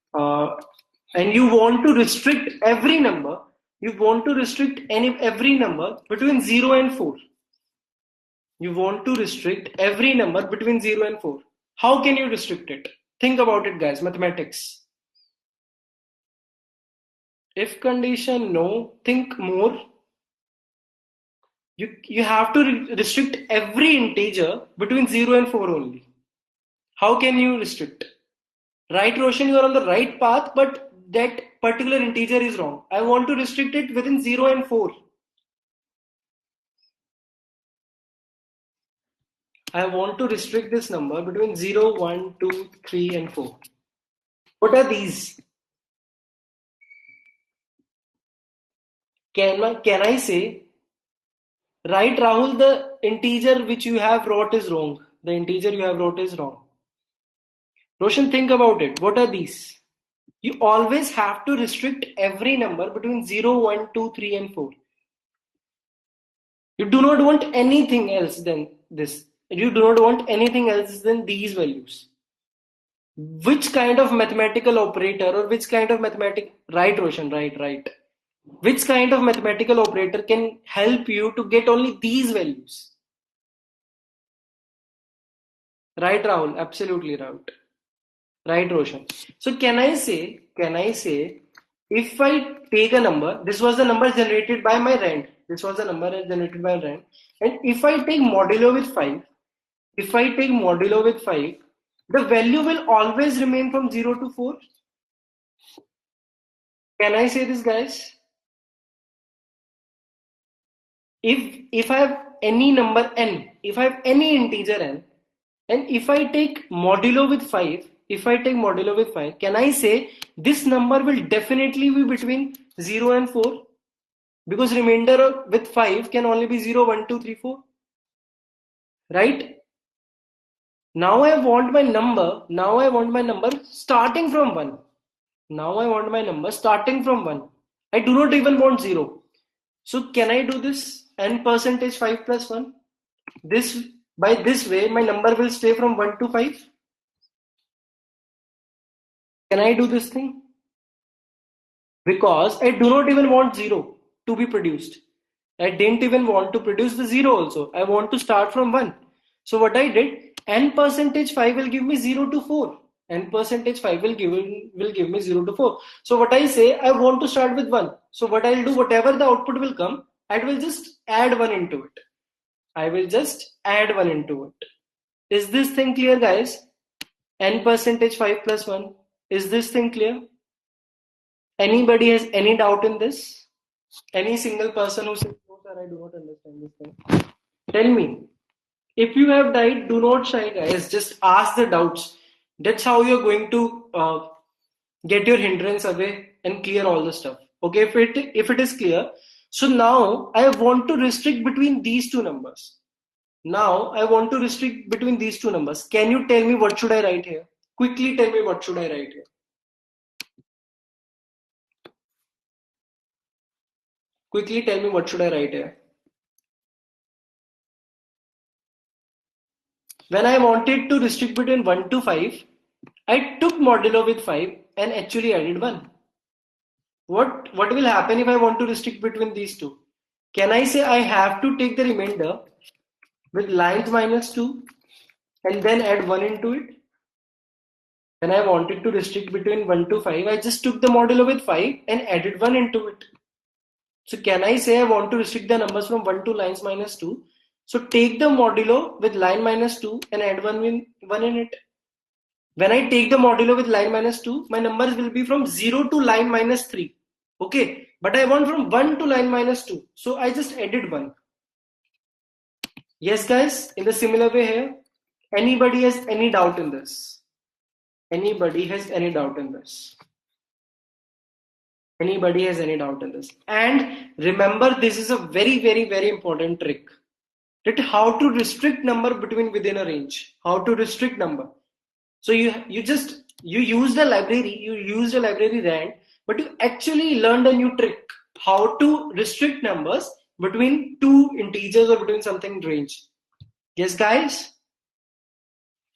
[SPEAKER 1] and you want to restrict every number. You want to restrict every number between 0 and 4. You want to restrict every number between 0 and 4. How can you restrict it? Think about it, guys. Mathematics. If condition no, think more. You have to restrict every integer between 0 and 4 only. How can you restrict? Right, Roshan, you are on the right path, but that particular integer is wrong. I want to restrict it within 0 and 4. I want to restrict this number between 0, 1, 2, 3, and 4. What are these? Can I say, right, Rahul, the integer which you have wrote is wrong. The integer you have wrote is wrong. Roshan, think about it. What are these? You always have to restrict every number between 0, 1, 2, 3, and 4. You do not want anything else than this. You do not want anything else than these values. Which kind of mathematical operator or which kind of right, Roshan, right. Which kind of mathematical operator can help you to get only these values? Right, Rahul, absolutely right. Right, Roshan. So can I say, if I take a number, this was the number generated by my rand. This was the number generated by rand. And if I take modulo with 5, the value will always remain from 0 to 4. Can I say this, guys? If I have any number n, if I have any integer n, and if I take modulo with 5, can I say this number will definitely be between 0 and 4? Because remainder with 5 can only be 0, 1, 2, 3, 4. Right? Now I want my number starting from 1. I do not even want 0. So can I do this n percentage 5 plus 1? By this way, my number will stay from 1 to 5. Can I do this thing? Because I do not even want 0 to be produced. I didn't even want to produce the 0 also. I want to start from 1. So what I did, n percentage 5 will give me 0 to 4. N percentage 5 will give me 0 to 4. So what I say, I want to start with 1. So what I'll do, whatever the output will come, I will just add 1 into it. Is this thing clear, guys? N percentage 5 plus 1. Is this thing clear? Anybody has any doubt in this? Any single person who says, no, sir, I do not understand this thing. Tell me. If you have died, do not shy, guys. Just ask the doubts. That's how you're going to get your hindrance away and clear all the stuff. Okay, if it is clear. So now I want to restrict between these two numbers. Can you tell me what should I write here? Quickly tell me what should I write here. Quickly tell me what should I write here. When I wanted to restrict between 1 to 5, I took modulo with 5 and actually added 1. What will happen if I want to restrict between these two? Can I say I have to take the remainder with lines minus 2 and then add 1 into it? When I wanted to restrict between 1 to 5, I just took the modulo with 5 and added 1 into it. So can I say I want to restrict the numbers from 1 to lines minus 2? So take the modulo with line minus 2 and add 1 in it. When I take the modulo with line minus 2, my numbers will be from 0 to line minus 3. Okay, but I want from 1 to line minus 2. So I just added 1. Yes, guys, in the similar way here. Anybody has any doubt in this? Anybody has any doubt in this? Anybody has any doubt in this? And remember, this is a very, very, very important trick. That how to restrict number between within a range. How to restrict number. So you just You used a library rand, but you actually learned a new trick, how to restrict numbers between two integers or between something range. Yes, guys?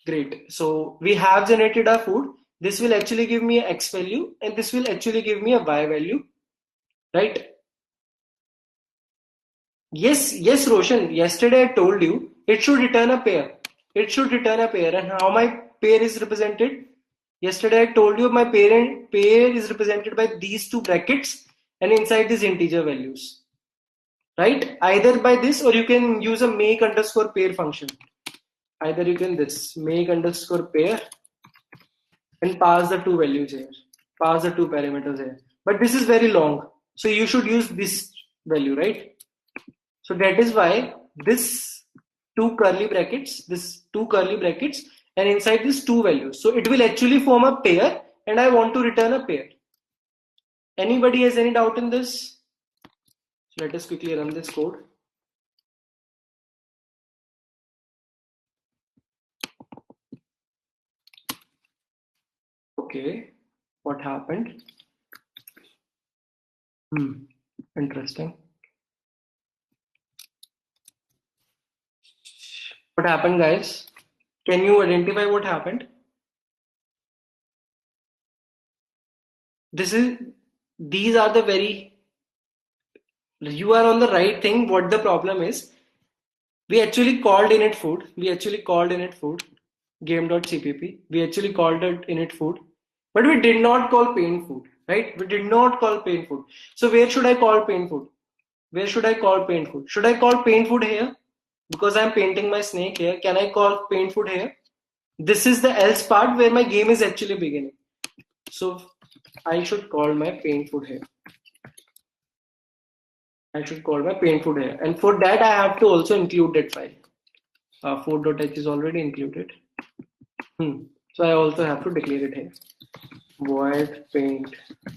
[SPEAKER 1] Great. So we have generated our food. This will actually give me a x value, and this will actually give me a y value, right? Yes, Roshan. Yesterday I told you it should return a pair. It should return a pair. And how my pair is represented? Yesterday I told you my pair is represented by these two brackets and inside these integer values. Right? Either by this or you can use a make underscore pair function. Either you can this make underscore pair and pass the two values here. Pass the two parameters here. But this is very long. So you should use this value, right? So that is why this two curly brackets, and inside this two values. So it will actually form a pair and I want to return a pair. Anybody has any doubt in this? So let us quickly run this code. Okay, what happened? Interesting. What happened, guys? Can you identify what happened? These are the very, you are on the right thing. What the problem is, we actually called init food. Game.cpp. We actually called it init food, but we did not call paint food, right? We did not call paint food. So where should I call paint food? Where should I call paint food? Should I call paint food here? Because I'm painting my snake here. Can I call paint food here? This is the else part where my game is actually beginning. So I should call my paint food here. And for that I have to also include that file. Food.h is already included. So I also have to declare it here. Void paint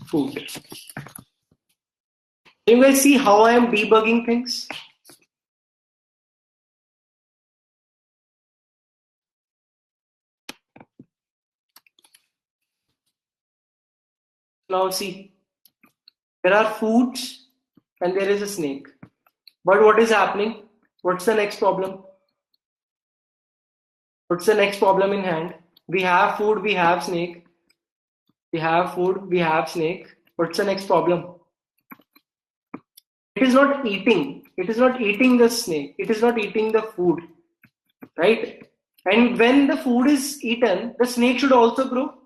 [SPEAKER 1] food. Can you guys see how I am debugging things? Now see, there are foods and there is a snake. But what is happening? What's the next problem? What's the next problem in hand? We have food, we have snake. We have food, we have snake. What's the next problem? It is not eating. It is not eating the snake. It is not eating the food. Right? And when the food is eaten, the snake should also grow.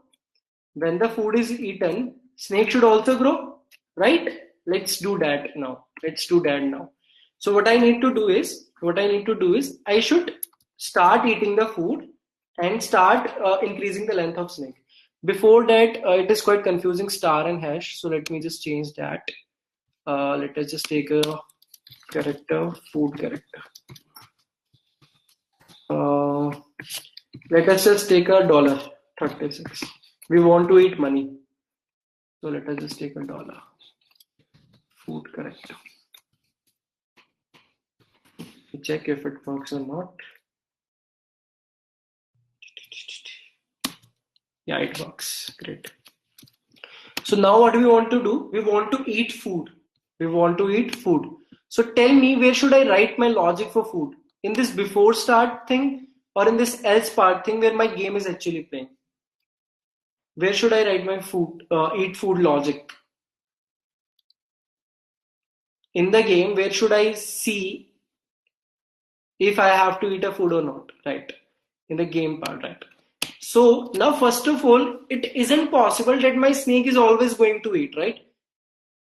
[SPEAKER 1] When the food is eaten, snake should also grow. Right? Let's do that now. So what I need to do is I should start eating the food and start increasing the length of snake. Before that, it is quite confusing, star and hash. So let me just change that. Let us just take a character, food character. Let us just take a $36. We want to eat money. So let us just take a $. Food character. Check if it works or not. Yeah, it works. Great. So now what we want to do? We want to eat food. So tell me, where should I write my logic for food? In this before start thing or in this else part thing where my game is actually playing? Where should I write my eat food logic? In the game, where should I see if I have to eat a food or not? Right. In the game part, right? So now first of all, it isn't possible that my snake is always going to eat, right?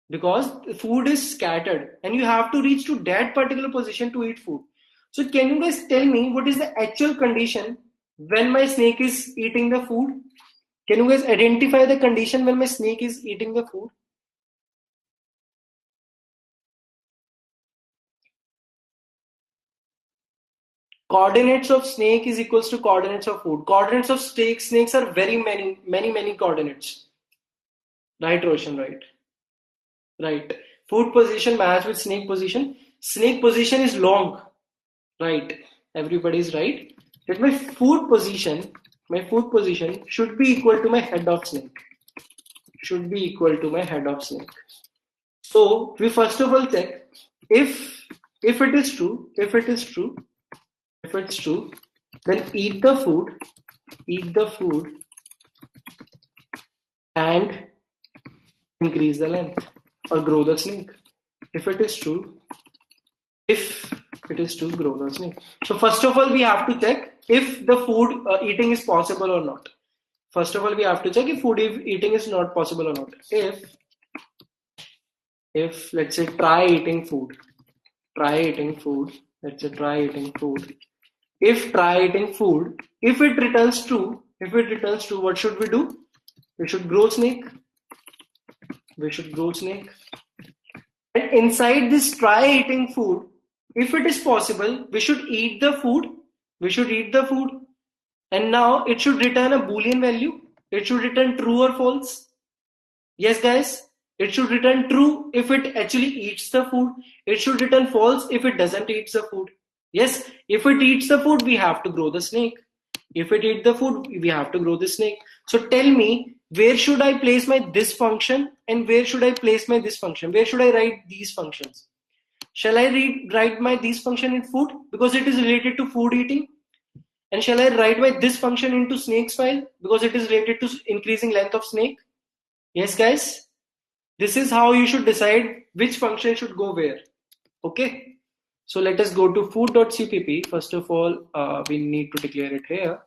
[SPEAKER 1] Because food is scattered and you have to reach to that particular position to eat food. So can you guys tell me what is the actual condition when my snake is eating the food? Can you guys identify the condition when my snake is eating the food? Coordinates of snake is equals to coordinates of food. Coordinates of snakes are very many coordinates. Right, Roshan, right? Right. Food position match with snake position. Snake position is long. Right. Everybody's right. Let my food position my food position should be equal to my head of snake. Should be equal to my head of snake. So we first of all check if it is true, if it's true, then eat the food and increase the length or grow the snake. If it is true, grow the snake. So first of all, we have to check if the food eating is possible or not. First of all, we have to check if food eating is not possible or not. If let's say try eating food. Let's say try eating food. If try eating food, if it returns true, what should we do? We should grow snake. And inside this try eating food, if it is possible, we should eat the food. And now it should return a Boolean value. It should return true or false. Yes, guys. It should return true if it actually eats the food. It should return false if it doesn't eat the food. Yes, if it eats the food, we have to grow the snake. If it eats the food, we have to grow the snake. So tell me, where should I place my this function and where should I place my this function? Where should I write these functions? Shall I write my this function in food because it is related to food eating? And shall I write my this function into snakes file because it is related to increasing length of snake? Yes, guys. This is how you should decide which function should go where. Okay. So let us go to food.cpp. First of all, we need to declare it here.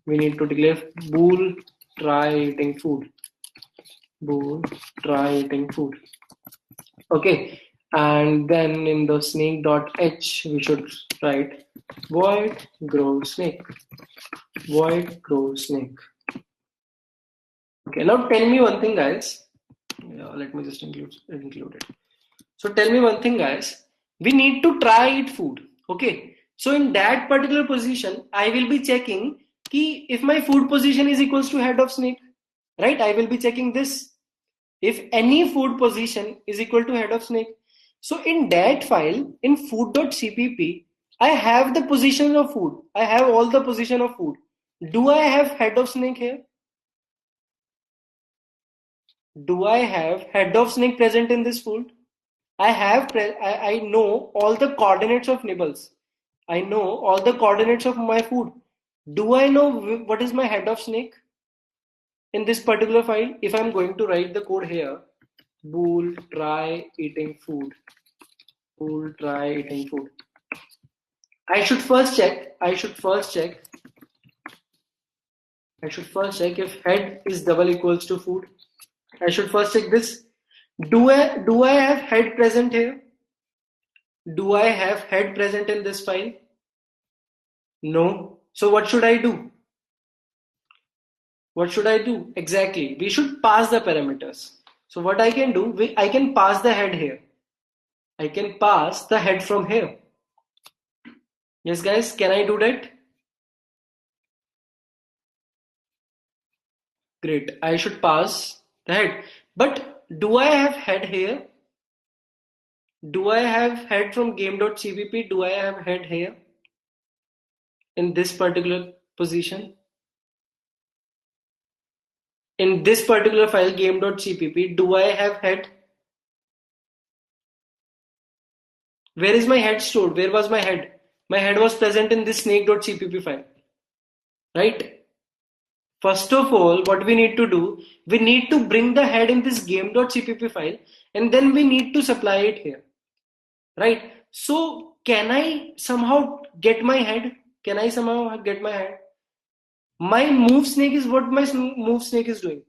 [SPEAKER 1] We need to declare bool try eating food. Bool try eating food. Okay. And then in the snake.h, we should write void grow snake. Void grow snake. Okay. Now tell me one thing, guys. Yeah, let me just include it. So tell me one thing, guys. We need to try eat food. Okay. So in that particular position, I will be checking if my food position is equals to head of snake. Right? I will be checking this. If any food position is equal to head of snake. So in that file, in food.cpp, I have the position of food. I have all the position of food. Do I have head of snake here? Do I have head of snake present in this food? I know all the coordinates of nibbles. I know all the coordinates of my food. Do I know what is my head of snake in this particular file? If I'm going to write the code here, bool try eating food. Bool try eating food. I should first check if head is double equals to food. I should first check this. Do I have head present here? Do I have head present in this file? No. So what should I do? What should I do? Exactly. We should pass the parameters. So what I can do, I can pass the head here. I can pass the head from here. Yes, guys, can I do that? Great. I should pass the head. But do I have head here? Do I have head from game.cpp? Do I have head here? In this particular position? In this particular file game.cpp, do I have head? Where is my head stored? Where was my head? My head was present in this snake.cpp file. Right? First of all, what we need to do, we need to bring the head in this game.cpp file and then we need to supply it here. Right? So can I somehow get my head? Can I somehow get my head? My move snake is what my move snake is doing.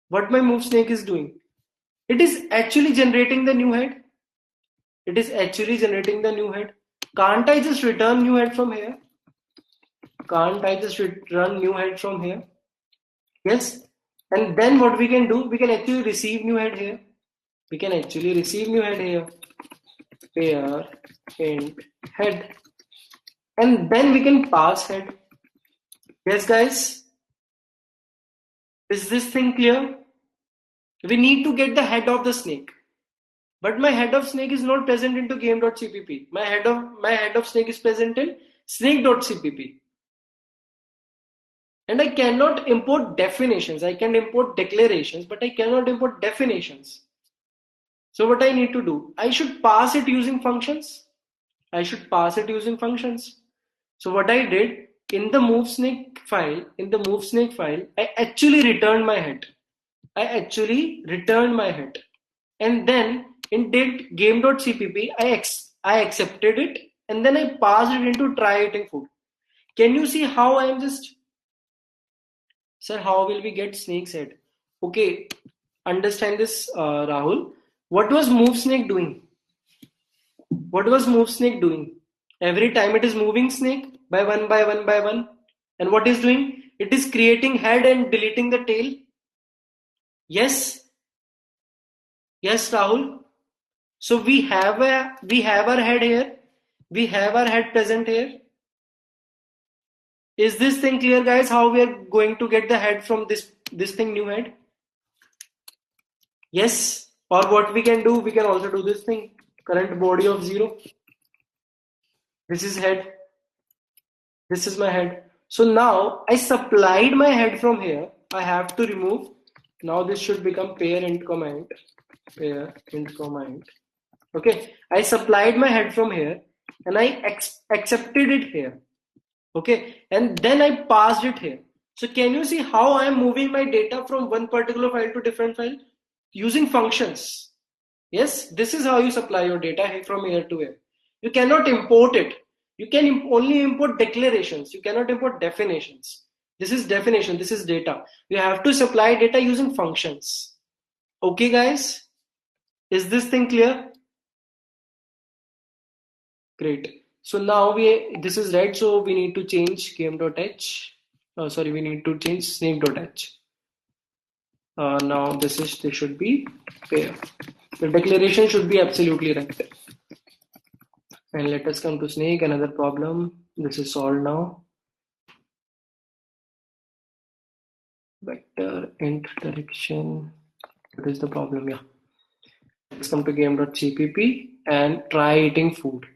[SPEAKER 1] What my move snake is doing. It is actually generating the new head. It is actually generating the new head. Can't I just return new head from here? Can't I just return new head from here? Yes. And then what we can do, we can actually receive new head here. We can actually receive new head here. Pair int head. And then we can pass head. Yes, guys. Is this thing clear? We need to get the head of the snake. But my head of snake is not present into game.cpp. My head of snake is present in snake.cpp. And I cannot import definitions. I can import declarations, but I cannot import definitions. So what I need to do, I should pass it using functions. I should pass it using functions. So what I did in the move snake file, I actually returned my head. And then in did game.cpp, I accepted it, and then I passed it into try eating food. Can you see how I am just, sir, how will we get snake's head? Okay, understand this, Rahul. What was move snake doing? What was move snake doing? Every time it is moving snake by one by one by one. And what is doing? It is creating head and deleting the tail. Yes, yes, Rahul. So we have our head here. We have our head present here. Is this thing clear, guys? How we are going to get the head from this thing, new head? Yes. Or what we can do? We can also do this thing. Current body of 0. This is head. This is my head. So now I supplied my head from here. I have to remove. Now this should become pair int comment. Pair int comment. Okay. I supplied my head from here and I accepted it here. Okay. And then I passed it here. So can you see how I am moving my data from one particular file to different file? Using functions. Yes, this is how you supply your data from here to here. You cannot import it. You can only import declarations. You cannot import definitions. This is definition. This is data. You have to supply data using functions. Okay, guys? Is this thing clear? Great. So now this is red, so we need to change game.h. Sorry, we need to change snake.h. Now this should be pair. The declaration should be absolutely right. And let us come to snake, another problem. This is solved now. Vector int direction. What is the problem? Yeah. Let's come to game.cpp and try eating food.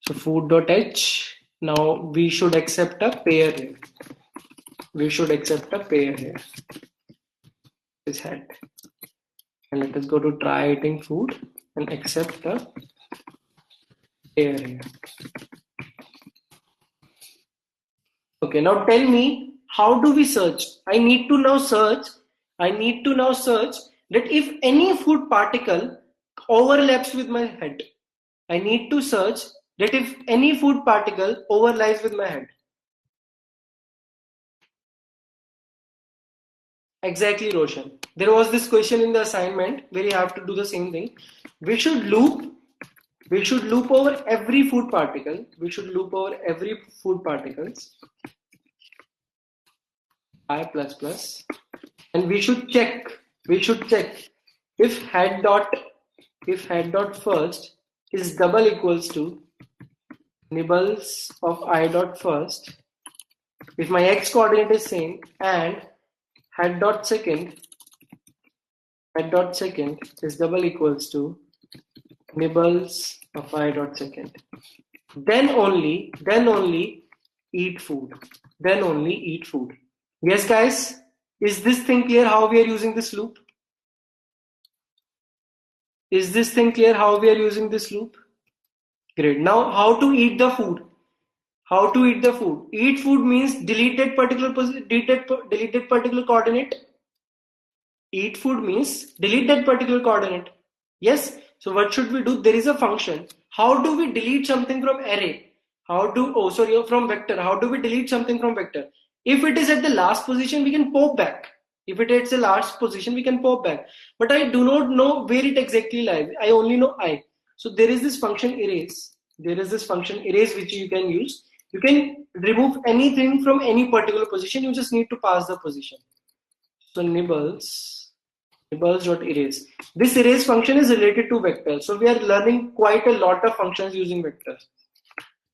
[SPEAKER 1] So food.h. Now we should accept a pair here. We should accept a pair here. This head. And let us go to try eating food and accept a pair here. Okay, now tell me, how do we search? I need to now search that if any food particle overlaps with my head. I need to search that if any food particle overlaps with my head. Exactly, Roshan. There was this question in the assignment where you have to do the same thing. We should loop over every food particle. We should loop over every food particles. I plus plus. And we should check if head dot first is double equals to nibbles of I dot first. If my x coordinate is same and head dot second is double equals to nibbles of I dot second. Then only eat food. Yes, guys, is this thing clear how we are using this loop? Is this thing clear how we are using this loop? Great. Now, how to eat the food? Eat food means delete that particular coordinate. Eat food means delete that particular coordinate. Yes. So what should we do? There is a function. How do we delete something from array? From vector. How do we delete something from vector? If it is at the last position, we can pop back. If it is the last position, we can pop back. But I do not know where it exactly lies. I only know I. So there is this function erase. Which you can use. You can remove anything from any particular position. You just need to pass the position. So nibbles.erase. This erase function is related to vectors. So we are learning quite a lot of functions using vectors.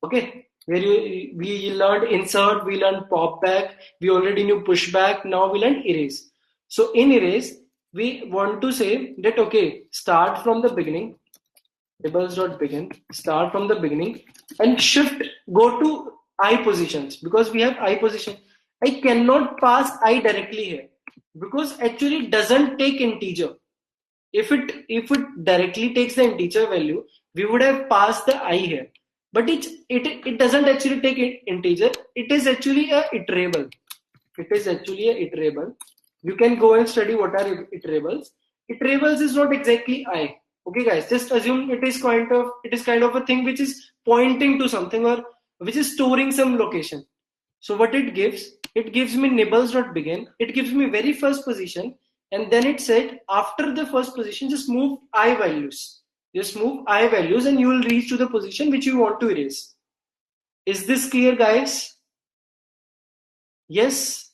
[SPEAKER 1] Okay. We learned insert, we learned pop back, we already knew pushback, now we learned erase. So in erase, we want to say that, okay, start from the beginning, nibbles.begin, start from the beginning and shift, go to I positions because we have I position. I cannot pass I directly here because actually it doesn't take integer. If it directly takes the integer value, we would have passed the I here. But it doesn't actually take integer. It is actually a iterable. It is actually a iterable. You can go and study what are iterables. Iterables is not exactly I. Okay, guys, just assume it is kind of a thing which is pointing to something or which is storing some location. So what it gives me nibbles.begin. It gives me very first position, and then it said after the first position, just move I values. Just move I values, and you will reach to the position which you want to erase. Is this clear, guys? Yes.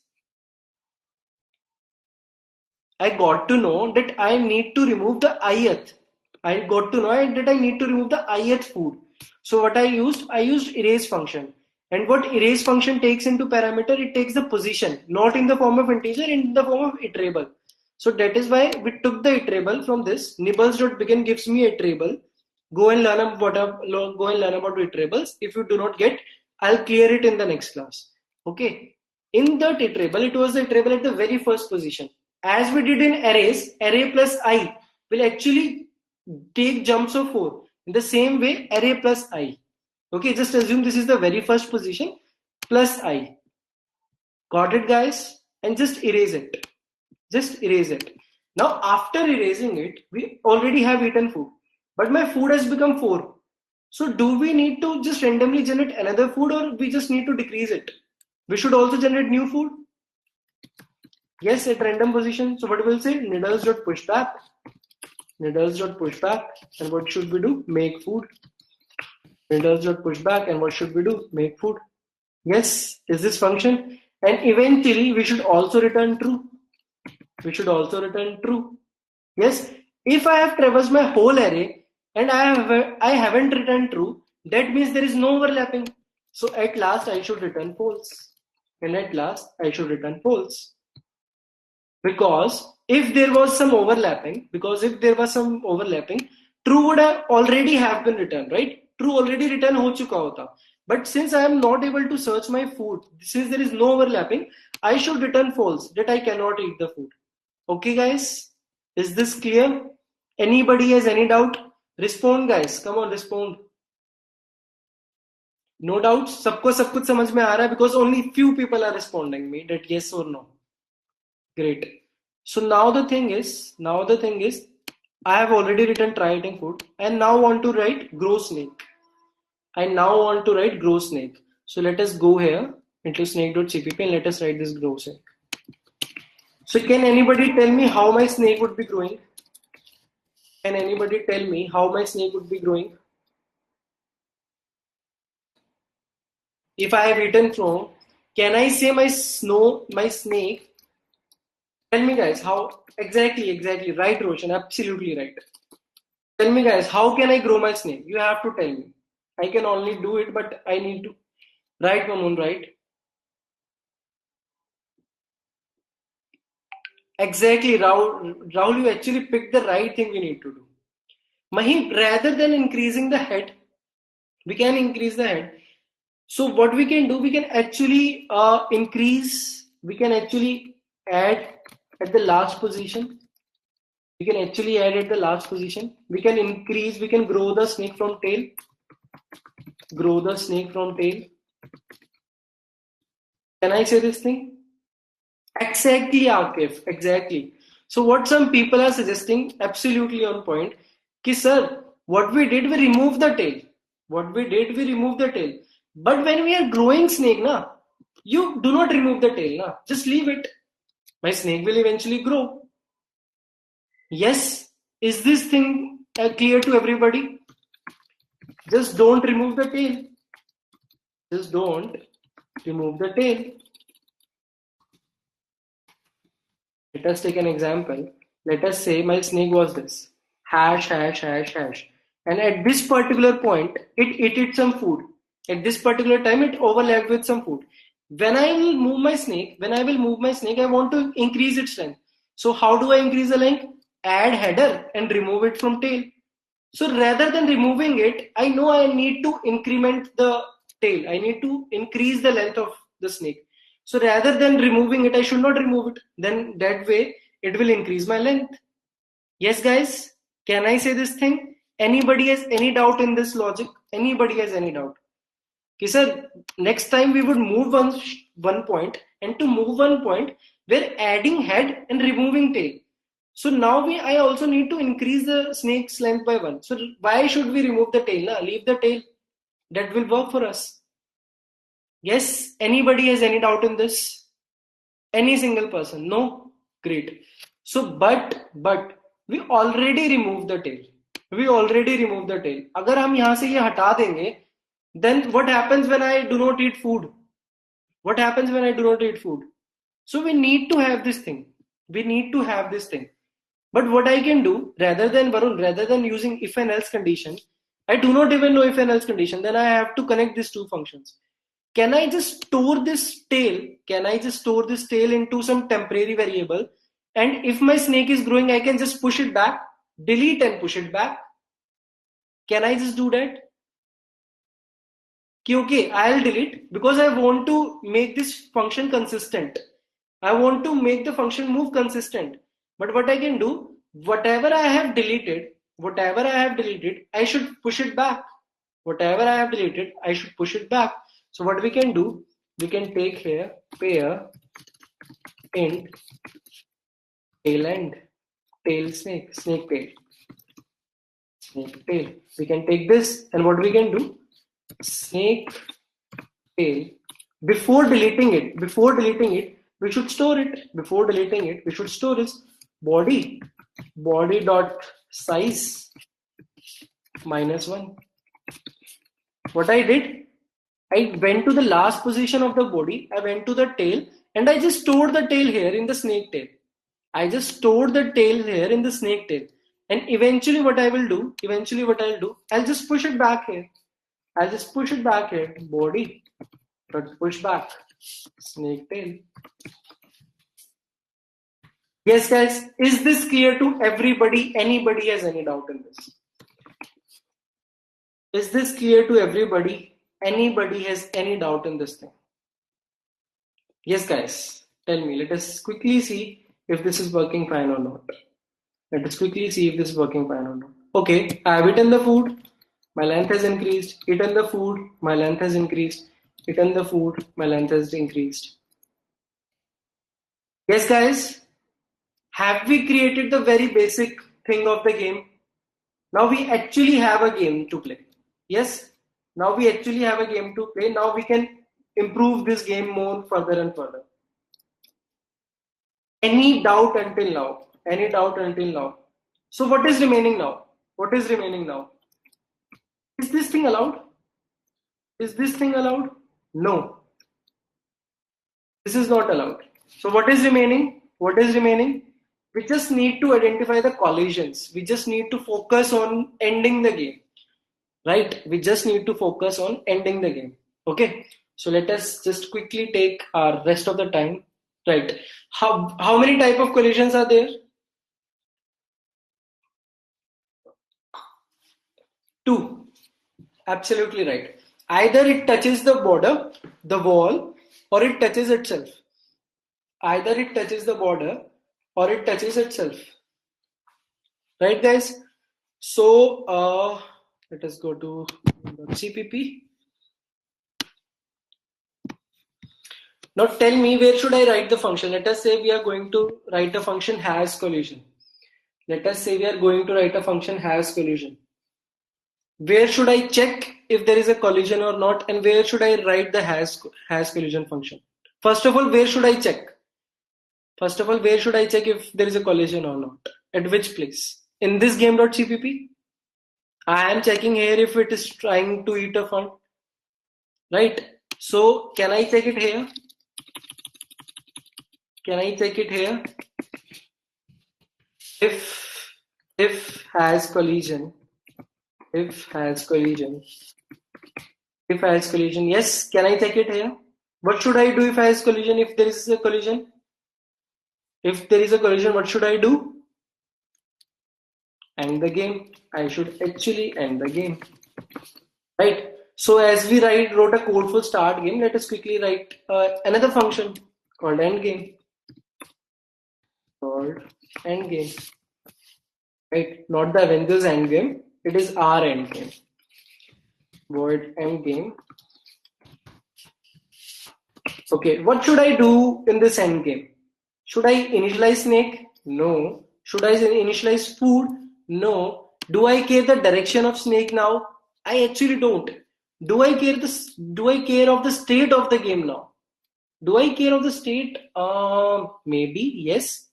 [SPEAKER 1] I got to know that I need to remove the ith. I got to know that I need to remove the ith food. So what I used erase function. And what erase function takes into parameter, it takes the position, not in the form of integer, in the form of iterable. So that is why we took the iterable from this. Nibbles.begin gives me iterable. Go and learn about iterables. If you do not get, I'll clear it in the next class. Okay. In that iterable, it was the iterable at the very first position. As we did in arrays, array plus I will actually take jumps of 4. In the same way, array plus I. Okay, just assume this is the very first position plus I. Got it, guys? And just erase it. Just erase it. Now, after erasing it, we already have eaten food. But my food has become 4. So do we need to just randomly generate another food, or we just need to decrease it? We should also generate new food. Yes, at random position. So what we'll say, needles.pushback, needles.pushback, and what should we do? Make food. Needles.pushback, and what should we do? Make food. Yes, is this function? And eventually we should also return true. We should also return true. Yes, if I have traversed my whole array and I haven't returned true, that means there is no overlapping. So at last I should return false. And at last I should return false. Because if there was some overlapping, true would have already have been returned, right? True already returned ho chuka hota. But since I am not able to search my food, since there is no overlapping, I should return false, that I cannot eat the food. Okay, guys? Is this clear? Anybody has any doubt? Respond, guys. Come on, respond. No doubts? सबको सब कुछ समझ में आ रहा है, because only few people are responding me that yes or no. Great. So now the thing is, I have already written try eating food and now want to write grow snake. I now want to write grow snake. So let us go here into snake.cpp and let us write this grow snake. So can anybody tell me how my snake would be growing? Can anybody tell me how my snake would be growing? If I have eaten from, can I say my snake? Tell me, guys, how exactly right, Roshan, absolutely right. Tell me, guys, how can I grow my snake? You have to tell me. I can only do it, but I need to. Right, Mamun, right? Exactly, Rahul, you actually picked the right thing we need to do. Mahim, rather than increasing the head, we can increase the head. So what we can do, we can actually we can actually add at the last position. We can actually add at the last position. We can increase, we can grow the snake from tail. Grow the snake from tail. Can I say this thing? Exactly, Akif. Exactly. So what some people are suggesting, absolutely on point, ki sir, what we did, we remove the tail. What we did, we remove the tail. But when we are growing snake, na, you do not remove the tail, na. Just leave it. My snake will eventually grow. Yes. Is this thing clear to everybody? Just don't remove the tail. Just don't remove the tail. Let us take an example. Let us say my snake was this. Hash. And at this particular point, it ate some food. At this particular time, it overlapped with some food. When I will move my snake, I want to increase its length. So how do I increase the length? Add header and remove it from tail. So rather than removing it, I know I need to increment the tail. I need to increase the length of the snake. So rather than removing it, I should not remove it. Then that way it will increase my length. Yes, guys, can I say this thing? Anybody has any doubt in this logic? Anybody has any doubt? Okay, sir, next time we would move one point, and to move one point, we're adding head and removing tail. So now I also need to increase the snake's length by 1. So why should we remove the tail? Na? Leave the tail. That will work for us. Yes, anybody has any doubt in this? Any single person? No? Great. So, but we already removed the tail. We already removed the tail. अगर हम यहाँ से ये हटा देंगे, then what happens when I do not eat food? What happens when I do not eat food? So we need to have this thing. We need to have this thing. But what I can do, rather than Varun, rather than using if and else condition, I do not even know if and else condition. Then I have to connect these two functions. Can I just store this tail? Can I just store this tail into some temporary variable? And if my snake is growing, I can just push it back, delete and push it back. Can I just do that? Okay, I'll delete because I want to make this function consistent. I want to make the function move consistent. But what I can do, whatever I have deleted, I should push it back. Whatever I have deleted, I should push it back. So what we can do, we can take here pair int tail end, tail snake tail, snake tail. We can take this, and what we can do, snake tail. Before deleting it, we should store it. Before deleting it, we should store this body dot size -1. What I did, I went to the last position of the body, I went to the tail, and I just stored the tail here in the snake tail. I just stored the tail here in the snake tail. And eventually what I'll do, I'll just push it back here. Body, but push back, snake tail. Yes, guys, is this clear to everybody? Anybody has any doubt in this? Is this clear to everybody? Anybody has any doubt in this thing? Yes, guys, tell me. Let us quickly see if this is working fine or not. Let us quickly see if this is working fine or not. Okay, I have eaten the food. My length has increased. Eaten the food. My length has increased. Eaten the food. My length has increased. Yes, guys. Have we created the very basic thing of the game? Now we actually have a game to play. Yes, now we actually have a game to play. Now we can improve this game more further and further. Any doubt until now? Any doubt until now? So what is remaining now? What is remaining now? Is this thing allowed? Is this thing allowed? No. This is not allowed. So what is remaining? What is remaining? We just need to identify the collisions. We just need to focus on ending the game. Right? We just need to focus on ending the game. Okay? So let us just quickly take our rest of the time. Right. How many type of collisions are there? 2. Absolutely right. Either it touches the border, the wall, or it touches itself. Either it touches the border or it touches itself. Right, guys? So let us go to CPP. Now tell me, where should I write the function? Let us say we are going to write a function has collision. Let us say we are going to write a function has collision. Where should I check if there is a collision or not, and where should I write the has collision function? First of all, where should I check? First of all, where should I check if there is a collision or not? At which place? In this game.cpp? I am checking here if it is trying to eat a fun. Right? So can I check it here? Can I check it here? If has collision, yes, can I check it here? What should I do if I has collision? If there is a collision? If there is a collision, what should I do? End the game. I should actually end the game. Right? So as we wrote a code for start game, let us quickly write another function called end game. Called end game. Right? Not the Avengers end game. It is our end game. Void end game. Okay, what should I do in this end game? Should I initialize snake? No. Should I initialize food? No. Do I care the direction of snake now? I actually don't. Do I care of the state of the game now? Do I care of the state? Maybe yes.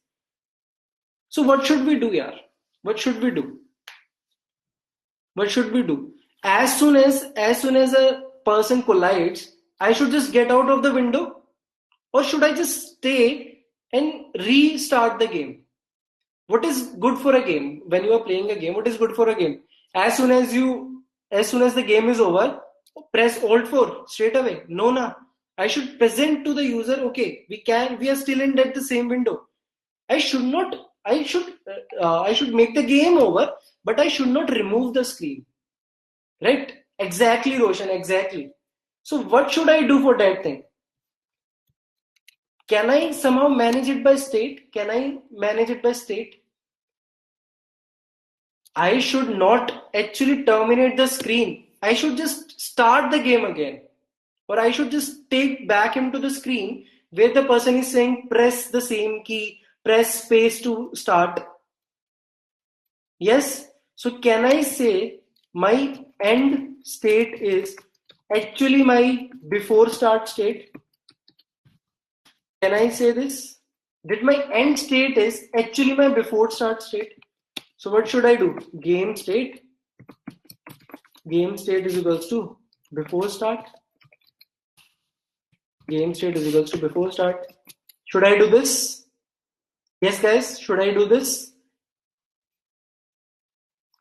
[SPEAKER 1] So what should we do, yaar? What should we do? What should we do? As soon as a person collides, I should just get out of the window, or should I just stay and restart the game? What is good for a game? When you are playing a game, what is good for a game? As soon as the game is over, press Alt 4 straight away. No, na. I should present to the user, okay, we are still in the same window. I should not. I should make the game over, but I should not remove the screen. Right? Exactly, Roshan. Exactly. So what should I do for that thing? Can I somehow manage it by state? Can I manage it by state? I should not actually terminate the screen. I should just start the game again. Or I should just take back him to the screen where the person is saying press the same key, press space to start. Yes. So can I say my end state is actually my before start state? Can I say this? That my end state is actually my before start state. So what should I do? Game state. Game state is equals to before start. Game state is equals to before start. Should I do this? Yes, guys. Should I do this?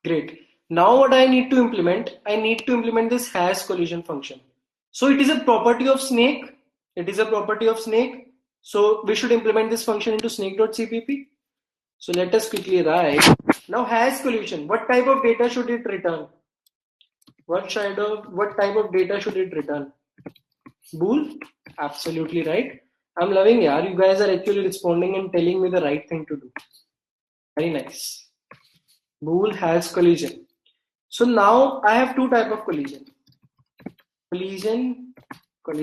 [SPEAKER 1] Great. Now what I need to implement? I need to implement this has collision function. So it is a property of snake. It is a property of snake. So we should implement this function into snake.cpp. So let us quickly write. Now has collision. What type of data should it return? What type of data should it return? Bool? Absolutely right. I'm loving yaar. You guys are actually responding and telling me the right thing to do. Very nice. Bool has collision. So now I have two type of collision. Collision. I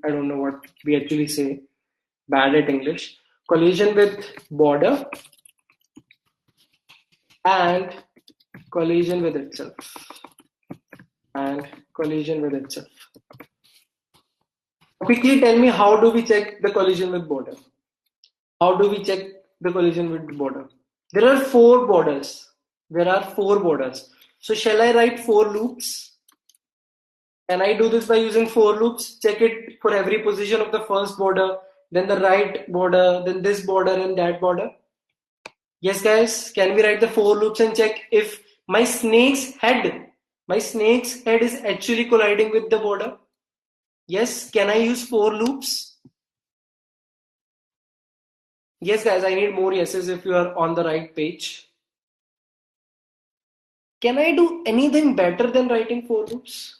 [SPEAKER 1] don't know what we actually say. Bad at English. Collision with border and collision with itself. Quickly tell me, how do we check the collision with border? How do we check the collision with border? There are four borders. So shall I write four loops? Can I do this by using four loops? Check it for every position of the first border, then the right border, then this border and that border. Yes, guys, can we write the four loops and check if my snake's head is actually colliding with the border? Yes, can I use four loops? Yes, guys, I need more yeses if you are on the right page. Can I do anything better than writing four loops?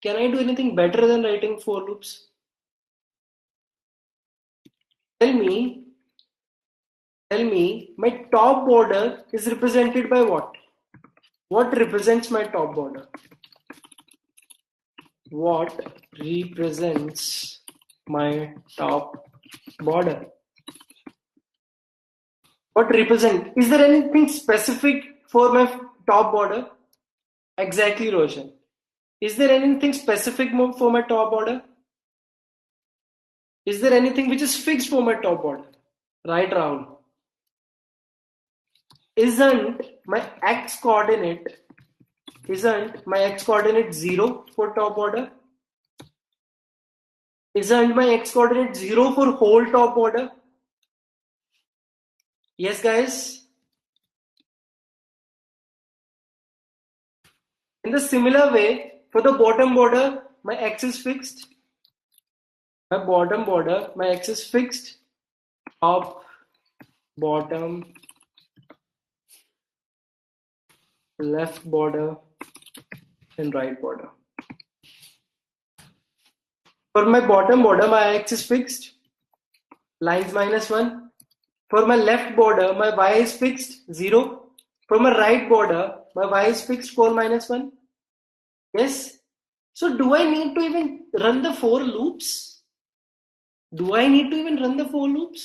[SPEAKER 1] Can I do anything better than writing four loops? Tell me, my top border is represented by what? What represents my top border? What represents my top border? What represent? Is there anything specific for my top border? Exactly, Roshan. Is there anything specific for my top border? Is there anything which is fixed for my top border? Right, Rahul? Isn't my x coordinate 0 for top border? Isn't my x coordinate 0 for whole top border? Yes, guys. In the similar way, for the bottom border, my x is fixed. My bottom border, my x is fixed. Top, bottom, left border, and right border. For my bottom border, my x is fixed, lines -1. For my left border, my y is fixed, 0. For my right border, my y is fixed, 4 -1. Yes. So do I need to even run the 4 loops? Do I need to even run the 4 loops?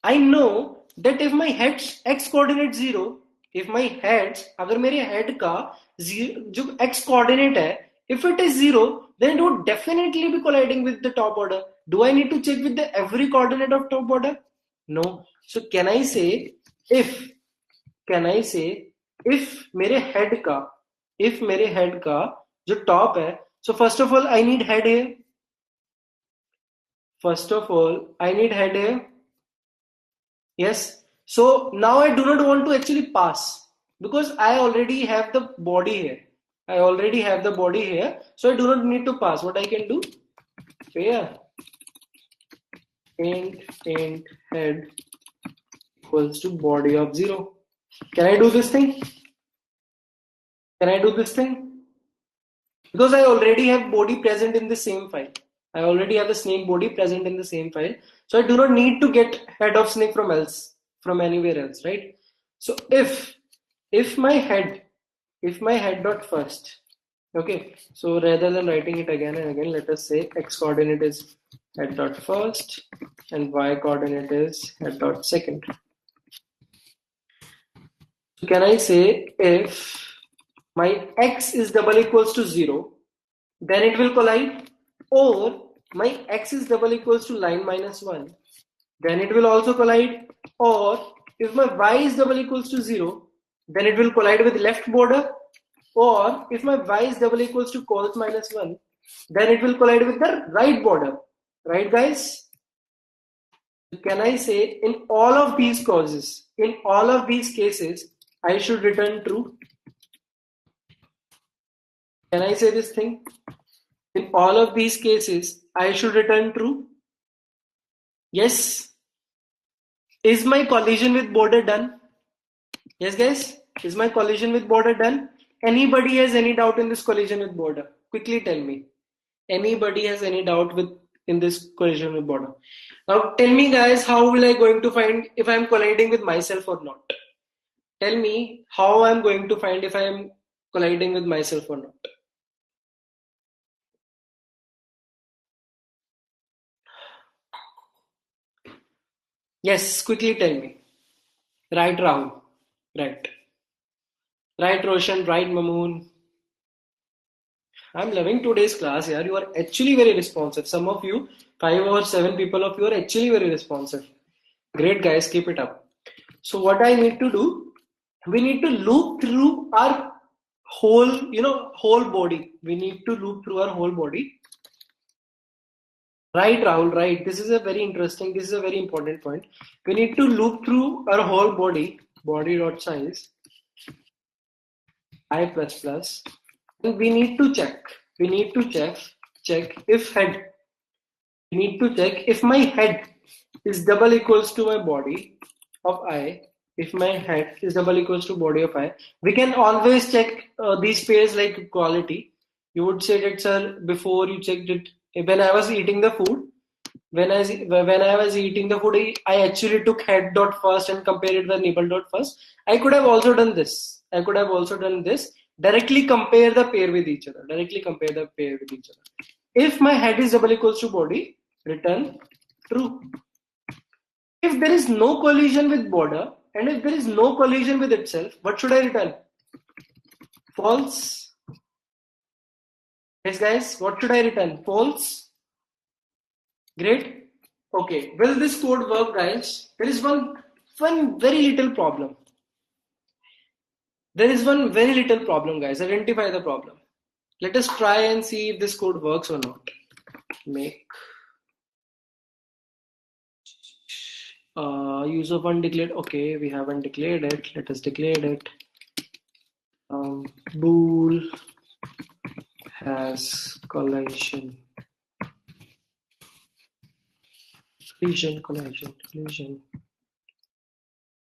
[SPEAKER 1] I know that if my head's x coordinate 0, if my head's, अगर मेरे head का जो x coordinate है, if it is 0, then it would definitely be colliding with the top order. Do I need to check with the every coordinate of top order? No. So can I say if मेरे head का जो top है, so first of all I need head here. Yes. So now I do not want to actually pass because I already have the body here. So I do not need to pass. What I can do? Here, int head equals to body of 0. Can I do this thing? Because I already have body present in the same file. I already have the snake body present in the same file. So I do not need to get head of snake from anywhere else, right? So if my head dot first, okay, so rather than writing it again and again, let us say x coordinate is head dot first and y coordinate is head dot second. So can I say if my x is double equals to 0, then it will collide, or my x is double equals to line -1, then it will also collide, or if my y is double equals to 0, then it will collide with left border, or if my y is double equals to cos -1, then it will collide with the right border. Right, guys? Can I say in all of these cases, I should return true? Can I say this thing? In all of these cases, I should return true? Yes. Is my collision with border done? Yes, guys? Is my collision with border done? Anybody has any doubt in this collision with border? Quickly tell me. Anybody has any doubt in this collision with border? Now tell me, guys, how will I going to find if I'm colliding with myself or not? Tell me how I'm going to find if I'm colliding with myself or not. Yes, quickly tell me. Right, Rahul. Right. Right, Roshan. Right, Mamoon. I'm loving today's class. Yeah, you are actually very responsive. Some of you, 5 or 7 people of you are actually very responsive. Great, guys. Keep it up. So what I need to do, we need to loop through our whole body. We need to loop through our whole body. Right, Rahul, right. This is a very important point. We need to loop through our whole body dot size, I plus plus. And we need to check if head. We need to check if my head is double equals to my body of I. If my head is double equals to body of I, we can always check these pairs like equality. You would say that, sir, before you checked it, when I was eating the food, when I was eating the food, I actually took head dot first and compared it with nibble dot first. I could have also done this. Directly compare the pair with each other. If my head is double equals to body, return true. If there is no collision with border and if there is no collision with itself, what should I return? False. Yes, guys, what should I return? False. Great. Okay, will this code work, guys? There is one very little problem. Guys. Identify the problem. Let us try and see if this code works or not. Make use of undeclared. Okay, we haven't declared it. Let us declare it. Bool has collision.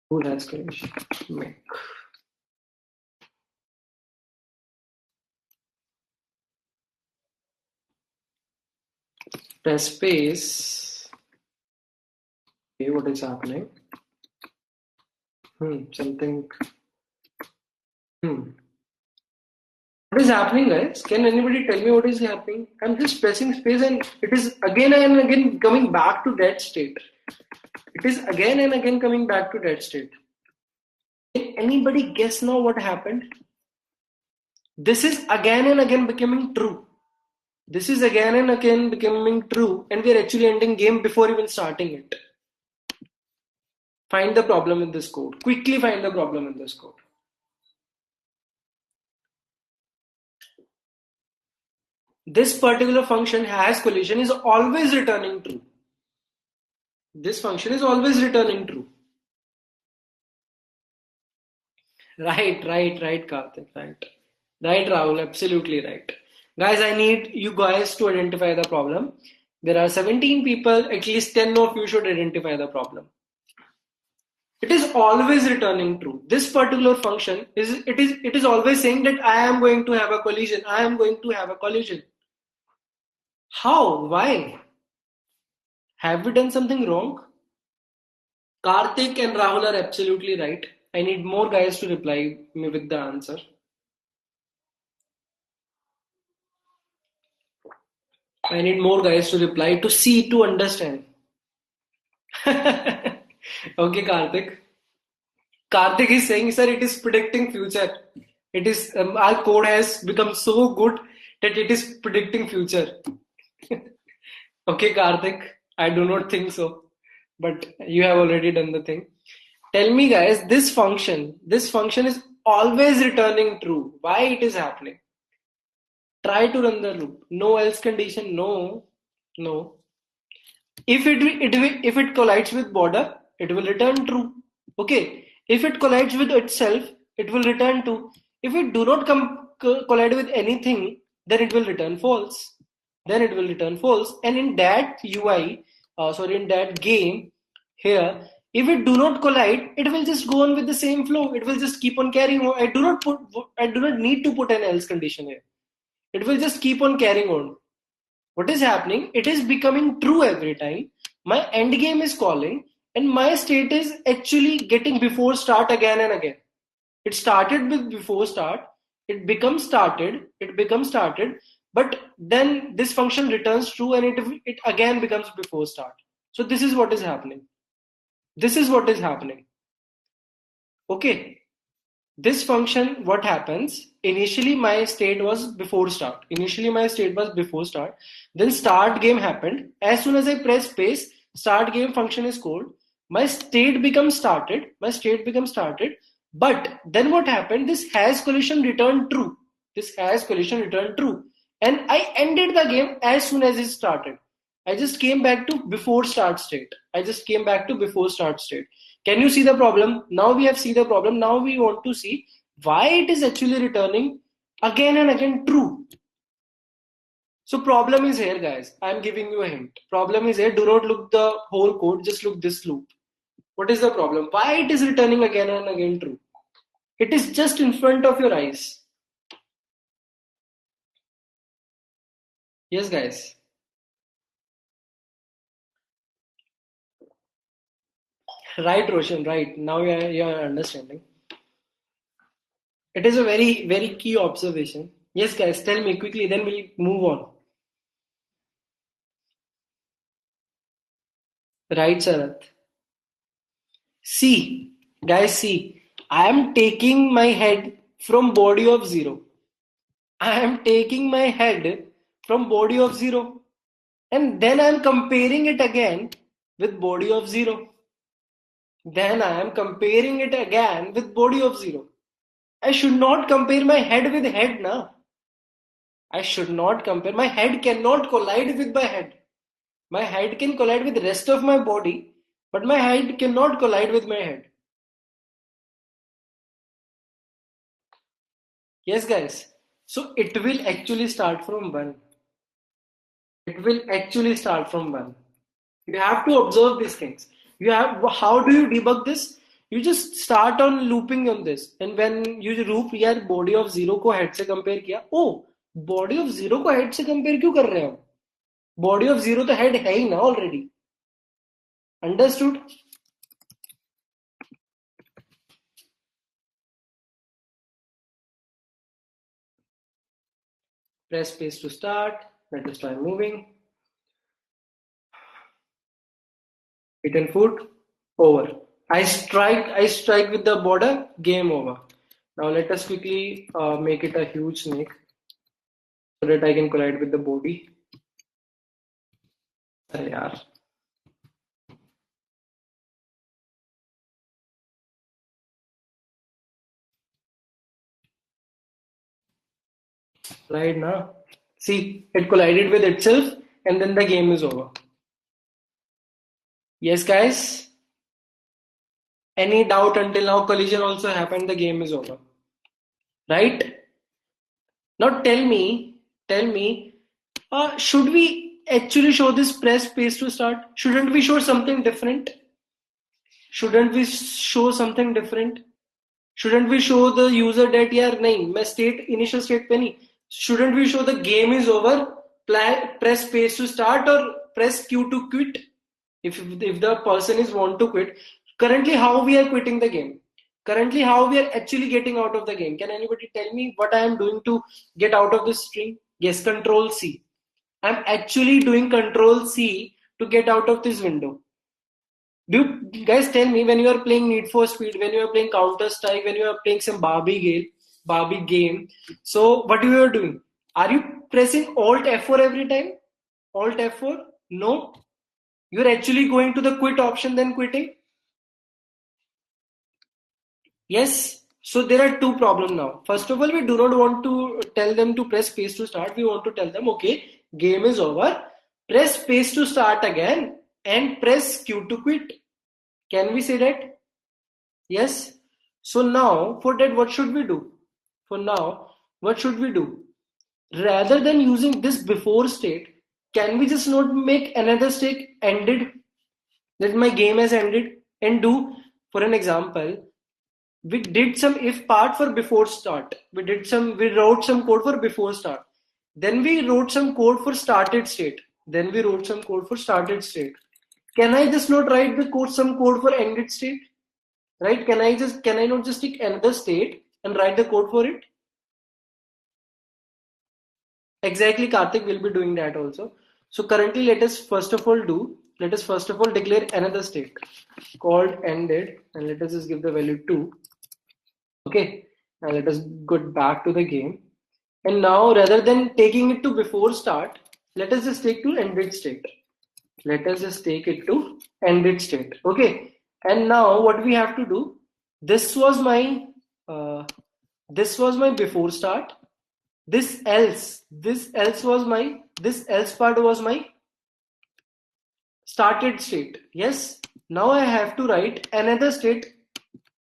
[SPEAKER 1] Bool has collision. Make. Press space. Okay, what is happening? Something. What is happening, guys? Can anybody tell me what is happening? I'm just pressing space and it is again and again coming back to that state. It is again and again coming back to that state. Can anybody guess now what happened? This is again and again becoming true. This is again and again becoming true, and we are actually ending game before even starting it. Find the problem in this code. Quickly find the problem in this code. This particular function has collision is always returning true. This function is always returning true. Right, Karthik, right. Right, Rahul, absolutely right. Guys, I need you guys to identify the problem. There are 17 people, at least 10 of you should identify the problem. It is always returning true. This particular function is always saying that I am going to have a collision. I am going to have a collision. How? Why? Have we done something wrong? Karthik and Rahul are absolutely right. I need more guys to reply me with the answer. I need more guys to reply to see to understand. Okay, Karthik. Karthik is saying, sir, it is predicting future. It is our code has become so good that it is predicting future. Okay, Karthik, I do not think so, but you have already done the thing. Tell me, guys, this function is always returning true. Why it is happening? Try to run the loop. No else condition. No. If it collides with border, it will return true. Okay. If it collides with itself, it will return true. If it do not collide with anything, then it will return false. And in that UI, in that game here, if it do not collide, it will just go on with the same flow. It will just keep on carrying on. I do not need to put an else condition here. It will just keep on carrying on. What is happening? It is becoming true every time. My end game is calling, and my state is actually getting before start again and again. It started with before start, it becomes started, but then this function returns true and it again becomes before start. So this is what is happening. Okay. This function, what happens? Initially my state was before start. Then start game happened. As soon as I press space, start game function is called. My state becomes started. But then what happened? This has collision returned true. And I ended the game as soon as it started. I just came back to before start state. Can you see the problem? Now we have seen the problem. Now we want to see why it is actually returning again and again true. So problem is here, guys. I am giving you a hint. Problem is here. Do not look the whole code. Just look this loop. What is the problem? Why it is returning again and again true? It is just in front of your eyes. Yes, guys. Right, Roshan, right. Now you are understanding. It is a very, very key observation. Yes, guys, tell me quickly, then we'll move on. Right, Sarath. See, guys, see. I am taking my head from body of 0. And then I am comparing it again with body of 0. I should not compare my head with head now. My head cannot collide with my head. My head can collide with the rest of my body, but my head cannot collide with my head. Yes, guys. So it will actually start from 1. You have to observe these things. How do you debug this? You just start on looping on this. And when you loop, यार body of 0 को head से compare किया. Oh, body of 0 को head से compare क्यों कर रहे हो? बॉडी ऑफ जीरो तो हेड है ही ना already. Understood. Press space to start. Let us try moving. Hit and foot. Over. I strike with the border. Game over. Now let us quickly make it a huge snake so that I can collide with the body. अरे यार. Right now. See, it collided with itself and then the game is over. Yes, guys. Any doubt until now? Collision also happened. The game is over. Right? Now tell me, should we actually show this press space to start? Shouldn't we show something different? Shouldn't we show something different? Shouldn't we show the user that यार नहीं मैं state initial state पे नहीं. Shouldn't we show the game is over? Press space to start or press Q to quit? If the person is want to quit, currently how we are quitting the game? Currently how we are actually getting out of the game? Can anybody tell me what I am doing to get out of this string? Yes, Control C. I'm actually doing Control C to get out of this window. Do you guys tell me, when you are playing Need for Speed, when you are playing Counter Strike, when you are playing some Barbie game, so what you are doing? Are you pressing Alt F4 every time? Alt F4? No. You're actually going to the quit option, then quitting. Yes. So there are two problems now. First of all, we do not want to tell them to press space to start. We want to tell them, okay, game is over. Press space to start again and press Q to quit. Can we say that? Yes. So now, for that, what should we do? For now, what should we do? Rather than using this before state, can we just not make another state ended, that my game has ended, and do, for an example, we did some if part for before start. We wrote some code for before start. Then we wrote some code for started state. Then we wrote some code for started state. Can I just not write the code, some code for ended state? Right? Can I not just take another state and write the code for it? Exactly, Karthik will be doing that also. So currently, let us first of all declare another state called ended, and let us just give the value 2. Okay, now let us go back to the game. And now, rather than taking it to before start, let us just take to ended state. Let us just take it to ended state. Okay, and now what we have to do? This was my before start. This else part was my started state. Yes. Now I have to write another state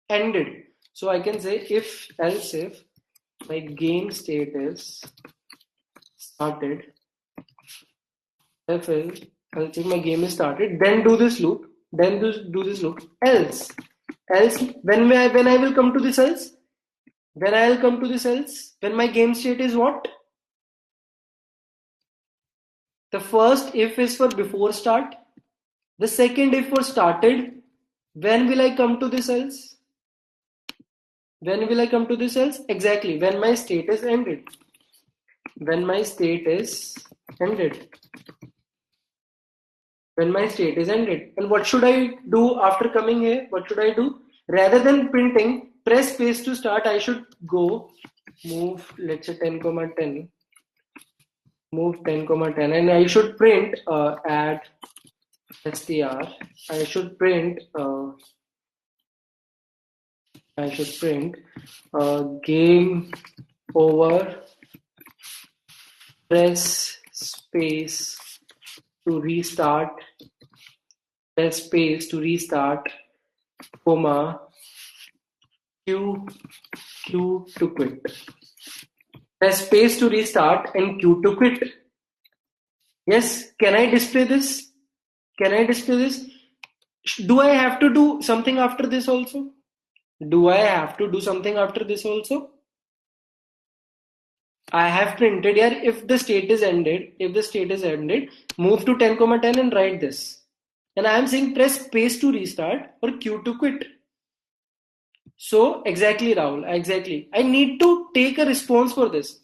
[SPEAKER 1] ended. So I can say if my game state is started, if my game is started, then do this loop, else when I will come to this else, when my game state is what? The first if is for before start, the second if for started. When will I come to this else? Exactly, when my state is ended. When my state is ended. And what should I do after coming here? What should I do? Rather than printing press space to start, I should go move, let's say 10,10. Move 10,10, and I should print add str. I should print game over, press space to restart, comma Q to quit. Press space to restart and Q to quit. Yes, can I display this? Do I have to do something after this also? I have printed here if the state is ended, move to 10, 10 and write this. And I am saying press space to restart or Q to quit. So exactly, Rahul, exactly. I need to take a response for this.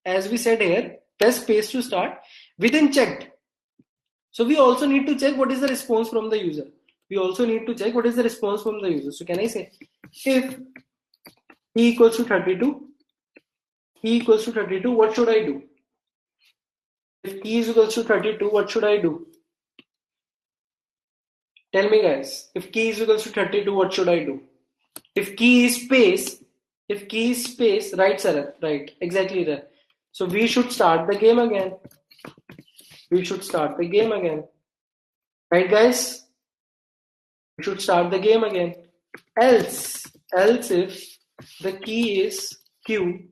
[SPEAKER 1] As we said here, press space to start, within checked. So we also need to check what is the response from the user. We also need to check what is the response from the user. So can I say if e equals to 32, what should I do? If e is equals to 32, what should I do? Tell me guys, if key is equals to 32, what should I do? If key is space, right sir, right, exactly there. So we should start the game again. Right guys? We should start the game again. Else if the key is Q,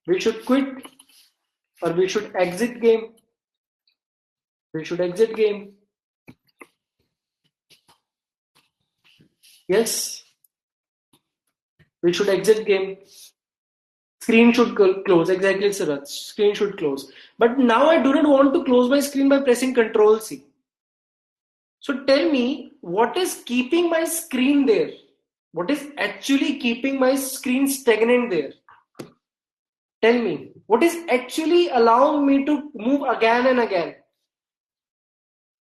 [SPEAKER 1] we should quit or we should exit game. Yes, we should exit game. Screen should close. Exactly, Siraj. Screen should close. But now I do not want to close my screen by pressing Control C. So tell me, what is keeping my screen there? What is actually keeping my screen stagnant there? Tell me, what is actually allowing me to move again and again?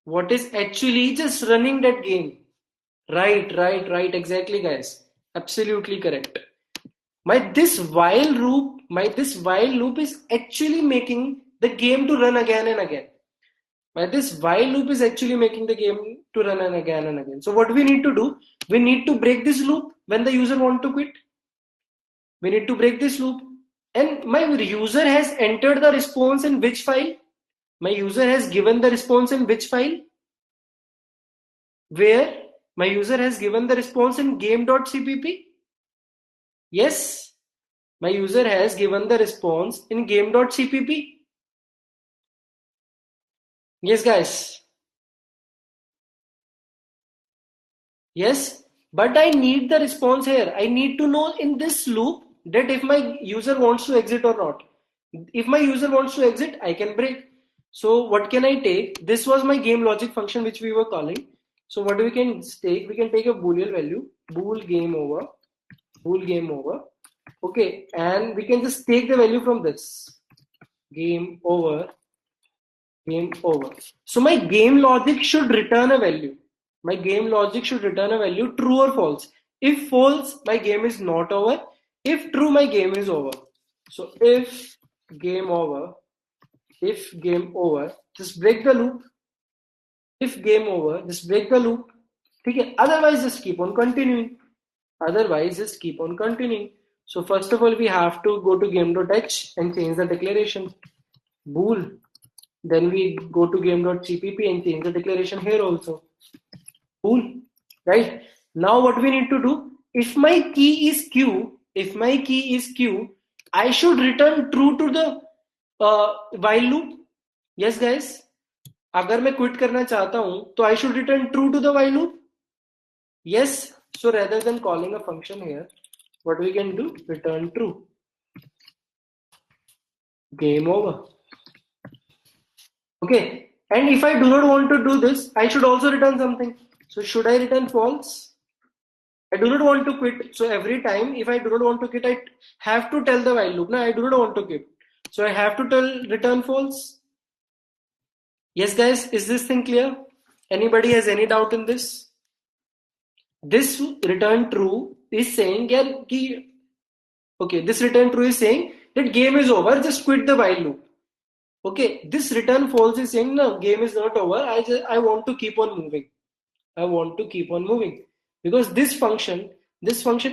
[SPEAKER 1] What is actually just running that game? Right, exactly, guys. Absolutely correct. This while loop is actually making the game to run again and again. This while loop is actually making the game to run and again and again. So what we need to do, we need to break this loop when the user want to quit. We need to break this loop. And my user has entered the response in which file? My user has given the response in which file? Where? My user has given the response in game.cpp? Yes, my user has given the response in game.cpp. Yes, guys. Yes, but I need the response here. I need to know in this loop that if my user wants to exit or not. If my user wants to exit, I can break. So what can I take? This was my game logic function which we were calling. So what we can take? We can take a boolean value, bool game over. Okay, and we can just take the value from this. Game over. So my game logic should return a value. True or false. If false, my game is not over. If true, my game is over. So if game over, just break the loop. If game over, just break the loop. Okay. Otherwise, just keep on continuing. So first of all, we have to go to game.h and change the declaration. Bool. Then we go to game.cpp and change the declaration here also. Cool. Right? Now what we need to do, if my key is Q, I should return true to the while loop. Yes, guys. अगर मैं quit करना चाहता हूं तो I should return true to the while loop. Yes. So rather than calling a function here, what we can do, return true. Game over. Okay. And if I do not want to do this, I should also return something. So should I return false? I do not want to quit. So every time if I do not want to quit, I have to tell the while loop. Now I do not want to quit. So I have to tell return false. Yes, guys, is this thing clear? Anybody has any doubt in this? This return true is saying, this return true is saying that game is over, just quit the while loop. Okay, this return false is saying no, game is not over. I want to keep on moving. Because this function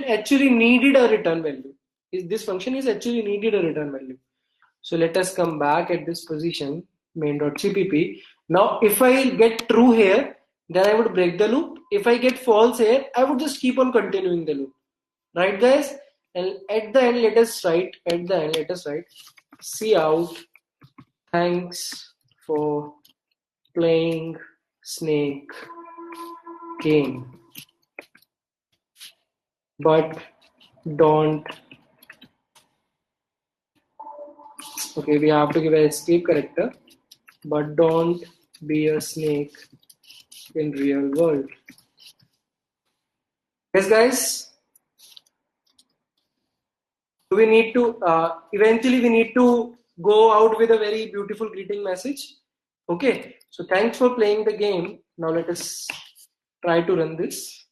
[SPEAKER 1] actually needed a return value. This function is actually needed a return value. So let us come back at this position, main.cpp. Now if I get true here, then I would break the loop. If I get false here, I would just keep on continuing the loop. Right, guys? And at the end, let us write, cout, thanks for playing snake game, but don't Okay, we have to give an escape character, but don't be a snake in real world. Yes, guys. We need to eventually we need to go out with a very beautiful greeting message. Okay, so thanks for playing the game. Now let us try to run this.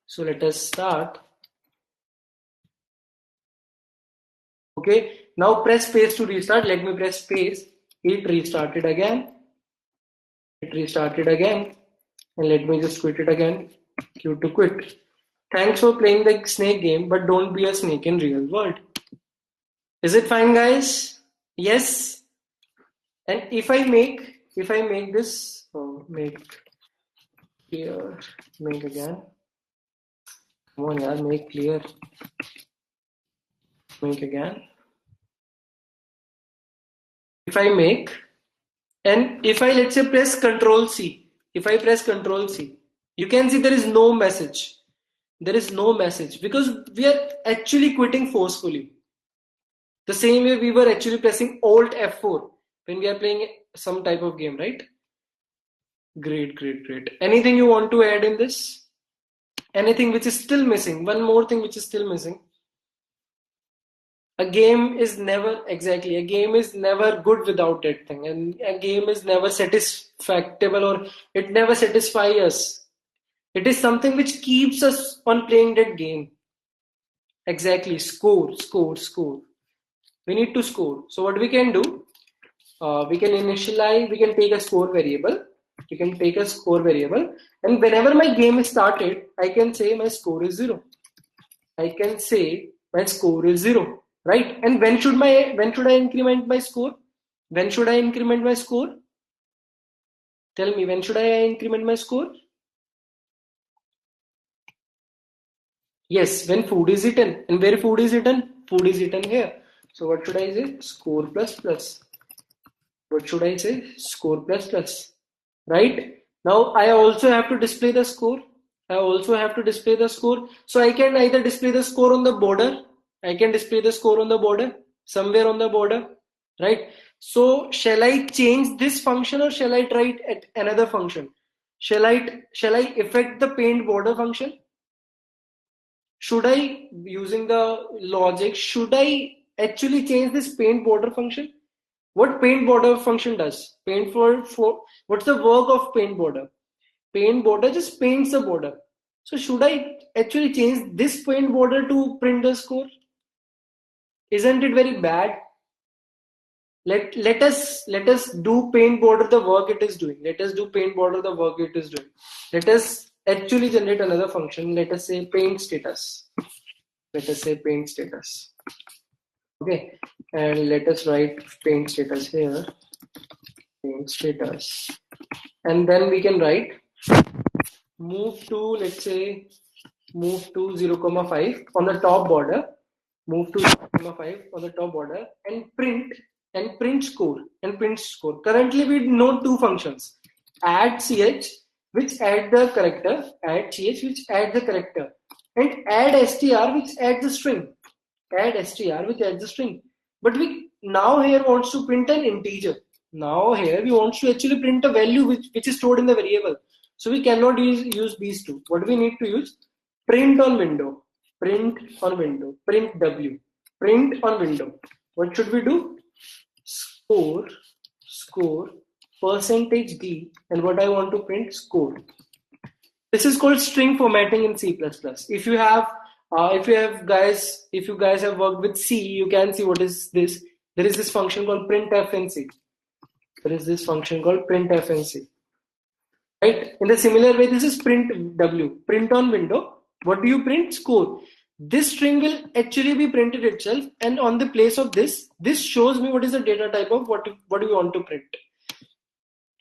[SPEAKER 1] So let us start. Okay, now press space to restart. Let me press space. It restarted again. It restarted again. And let me just quit it again. Q to quit. Thanks for playing the snake game, but don't be a snake in real world. Is it fine, guys? Yes. And if I make this, make clear, make again. Come on, yaar, make clear, make again. If I make, and if I let's say press Control C, if I press Control C, you can see there is no message. There is no message because we are actually quitting forcefully. The same way we were actually pressing Alt F4 when we are playing some type of game, right? Great, great, great. Anything you want to add in this? Anything which is still missing? One more thing which is still missing. A game is never exactly a game is never good without that thing, and a game is never satisfactory or it never satisfies us. It is something which keeps us on playing that game. Exactly, score, score, score. We need to score. So what we can do, we can initialize, we can take a score variable. We can take a score variable, and whenever my game is started, I can say my score is 0. I can say my score is 0, right? And when should I increment my score? When should I increment my score? Tell me, when should I increment my score? Yes, when food is eaten. And where food is eaten? Food is eaten here. So what should I say? Score plus plus. What should I say? Score plus plus. Right? Now I also have to display the score. I also have to display the score. So I can either display the score on the border. I can display the score on the border, somewhere on the border, right? So shall I change this function or shall I try it at another function? Shall I affect the paint border function? Should I, using the logic, should I actually change this paint border function? What paint border function does? Paint for what's the work of paint border? Paint border just paints the border. So should I actually change this paint border to print the score? Isn't it very bad? Let us do paint border the work it is doing. Let us do paint border the work it is doing. Let us actually generate another function. Let us say paint status. Let us say paint status. Okay, and let us write paint status here. Paint status, and then we can write move to, let's say, move to 0,5 on the top border, move to 0,5 on the top border, and print score and print score. Currently we know two functions: add ch, which add the character, add ch, which add the character, and add str, which adds the string, add str, which adds the string. But we now here wants to print an integer. Now here we want to actually print a value which is stored in the variable. So we cannot use these two. What we need to use? Print on window, print on window, print w, print on window. What should we do? Score, score, percentage d, and what I want to print? Score. This is called string formatting in C++. If you guys have worked with C, you can see what is this. There is this function called printf in C. There is this function called printf in C. Right? In the similar way, this is print w, print on window. What do you print? Score. This string will actually be printed itself, and on the place of this shows me what is the data type of what we want to print.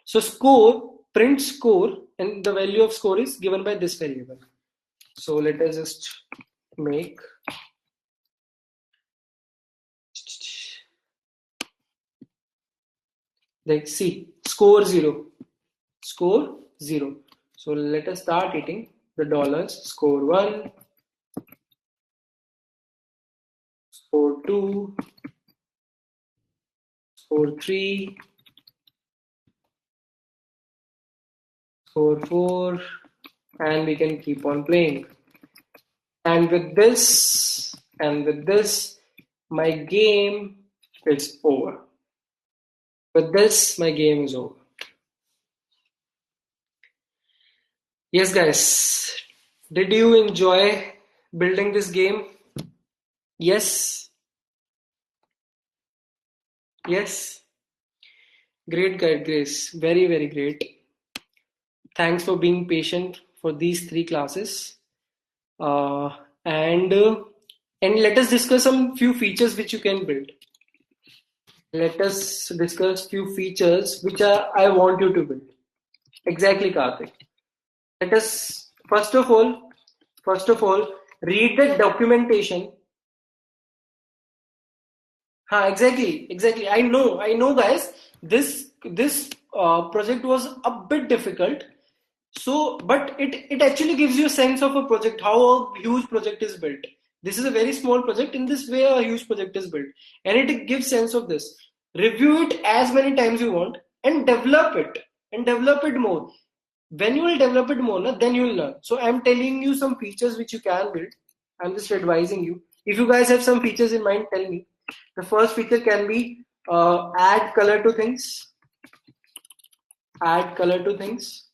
[SPEAKER 1] So score, print score, and the value of score is given by this variable. So let us just make like see score 0, score 0. So let us start eating the dollars. Score 1, 2, score 3, score 4, and we can keep on playing. And with this, my game is over. With this, my game is over. Yes, guys. Did you enjoy building this game? Yes. Yes. Great, guide, Grace. Very, very great. Thanks for being patient for these 3 classes. Uh, and uh, and let us discuss some few features which you can build. Let us discuss few features which I want you to build. Exactly, Karthik. Let us first of all read the documentation. Exactly. I know, guys. This project was a bit difficult. So, but it actually gives you a sense of a project, how a huge project is built. This is a very small project. In this way, a huge project is built, and it gives sense of this. Review it as many times you want, and develop it more. When you will develop it more, then you will learn. So I'm telling you some features which you can build. I'm just advising you. If you guys have some features in mind, tell me. The first feature can be add color to things. Add color to things.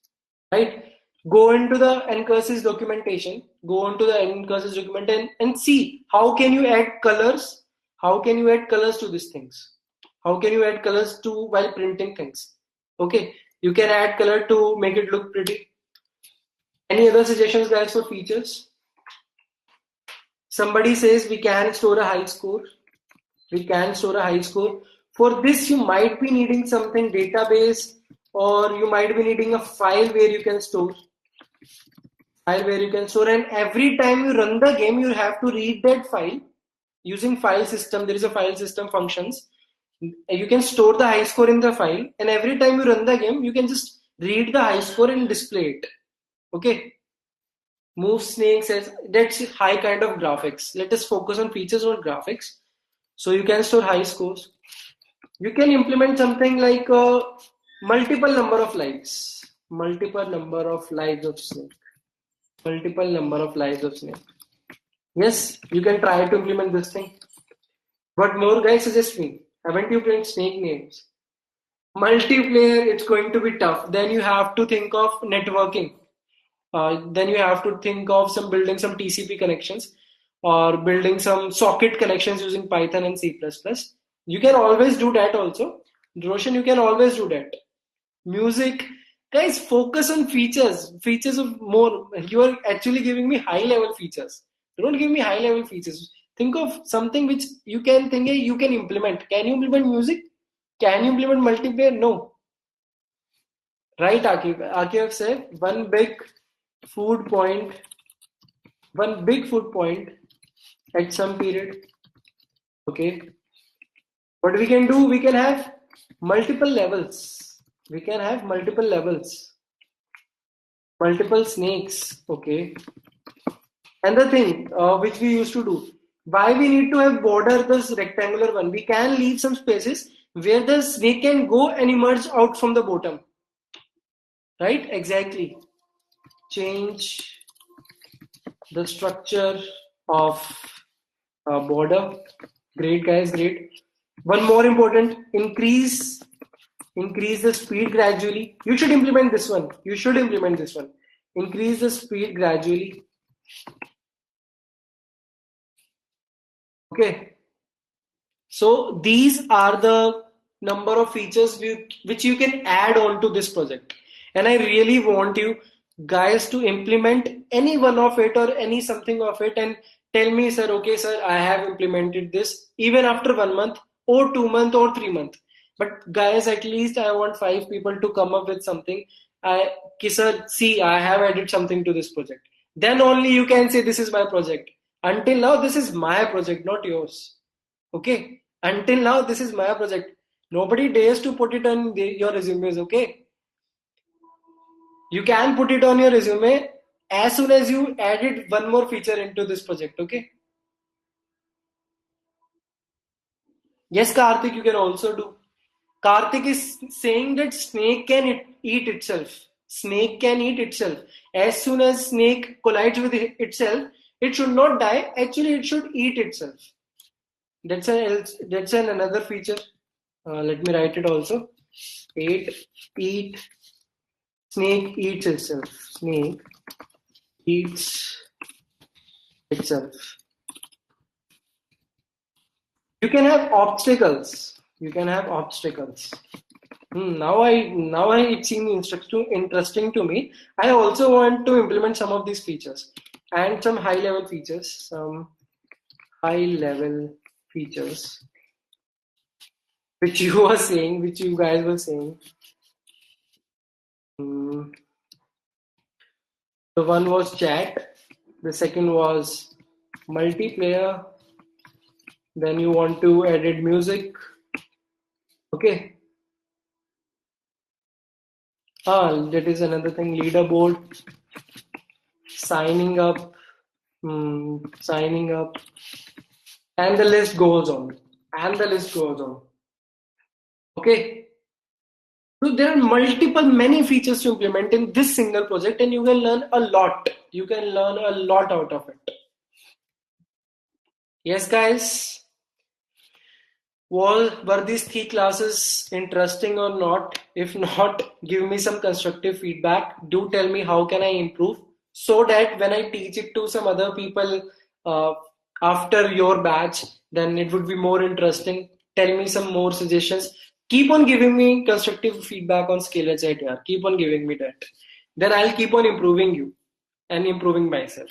[SPEAKER 1] Right? Go into the ncurses documentation. Go into the ncurses document and see how can you add colors. How can you add colors to these things? How can you add colors to while printing things? Okay, you can add color to make it look pretty. Any other suggestions, guys, for features? Somebody says we can store a high score. We can store a high score. For this, you might be needing something database, or you might be needing a file where you can store. And every time you run the game, you have to read that file using file system. There is a file system functions. You can store the high score in the file, and every time you run the game, you can just read the high score and display it. Okay. Move snakes as that's high kind of graphics. Let us focus on features or graphics. So you can store high scores. You can implement something like multiple number of lives. Multiple number of lives of snake. Multiple number of lives of snake. Yes, you can try to implement this thing. What more, guys, suggest me? Haven't you played snake names? Multiplayer, it's going to be tough. Then you have to think of networking. Then you have to think of some building some TCP connections or building some socket connections using Python and C++. You can always do that also. Roshan, you can always do that. Music, guys, focus on features of more. You are actually giving me high level features. Don't give me high level features. Think of something which you can think you can implement. Can you implement music? Can you implement multiplayer? No. Right, Akif said food point one big food point at some period. Okay, what we can do, we can have multiple levels. We can have multiple levels, multiple snakes. Okay, and the thing which we used to do, why we need to have border this rectangular one? We can leave some spaces where the snake can go and emerge out from the bottom. Right? Exactly. Change the structure of border. Great, guys, great. One more important, increase the speed gradually. You should implement this one. Increase the speed gradually. Okay. So these are the number of features which you can add on to this project. And I really want you guys to implement any one of it or any something of it and tell me, sir, okay, sir, I have implemented this even after 1 month or 2 months or 3 months. But guys, at least I want 5 people to come up with something. Sir, see, I have added something to this project. Then only you can say this is my project. Until now, this is my project, not yours. Okay? Until now, this is my project. Nobody dares to put it on your resumes, okay? You can put it on your resume as soon as you added one more feature into this project, okay? Yes, Karthik, you can also do. Karthik is saying that snake can eat itself. Snake can eat itself. As soon as snake collides with itself, it should not die. Actually, it should eat itself. That's an another feature. Let me write it also. Eat. Snake eats itself. Snake eats itself. You can have obstacles. You can have obstacles. Now I it seems interesting to me. I also want to implement some of these features and some high level features. Some high level features which you were saying, which you guys were saying. Hmm. The one was chat. The second was multiplayer. Then you want to edit music. Okay. That is another thing. Leaderboard. Signing up. Signing up. And the list goes on. And the list goes on. Okay. So there are many features to implement in this single project, and you can learn a lot. You can learn a lot out of it. Yes, guys. Were these three classes interesting or not? If not, give me some constructive feedback. Do tell me how can I improve so that when I teach it to some other people uh, after your batch, then it would be more interesting. Tell me some more suggestions. Keep on giving me constructive feedback on Scale Chat here. Keep on giving me that. Then I'll keep on improving you and improving myself.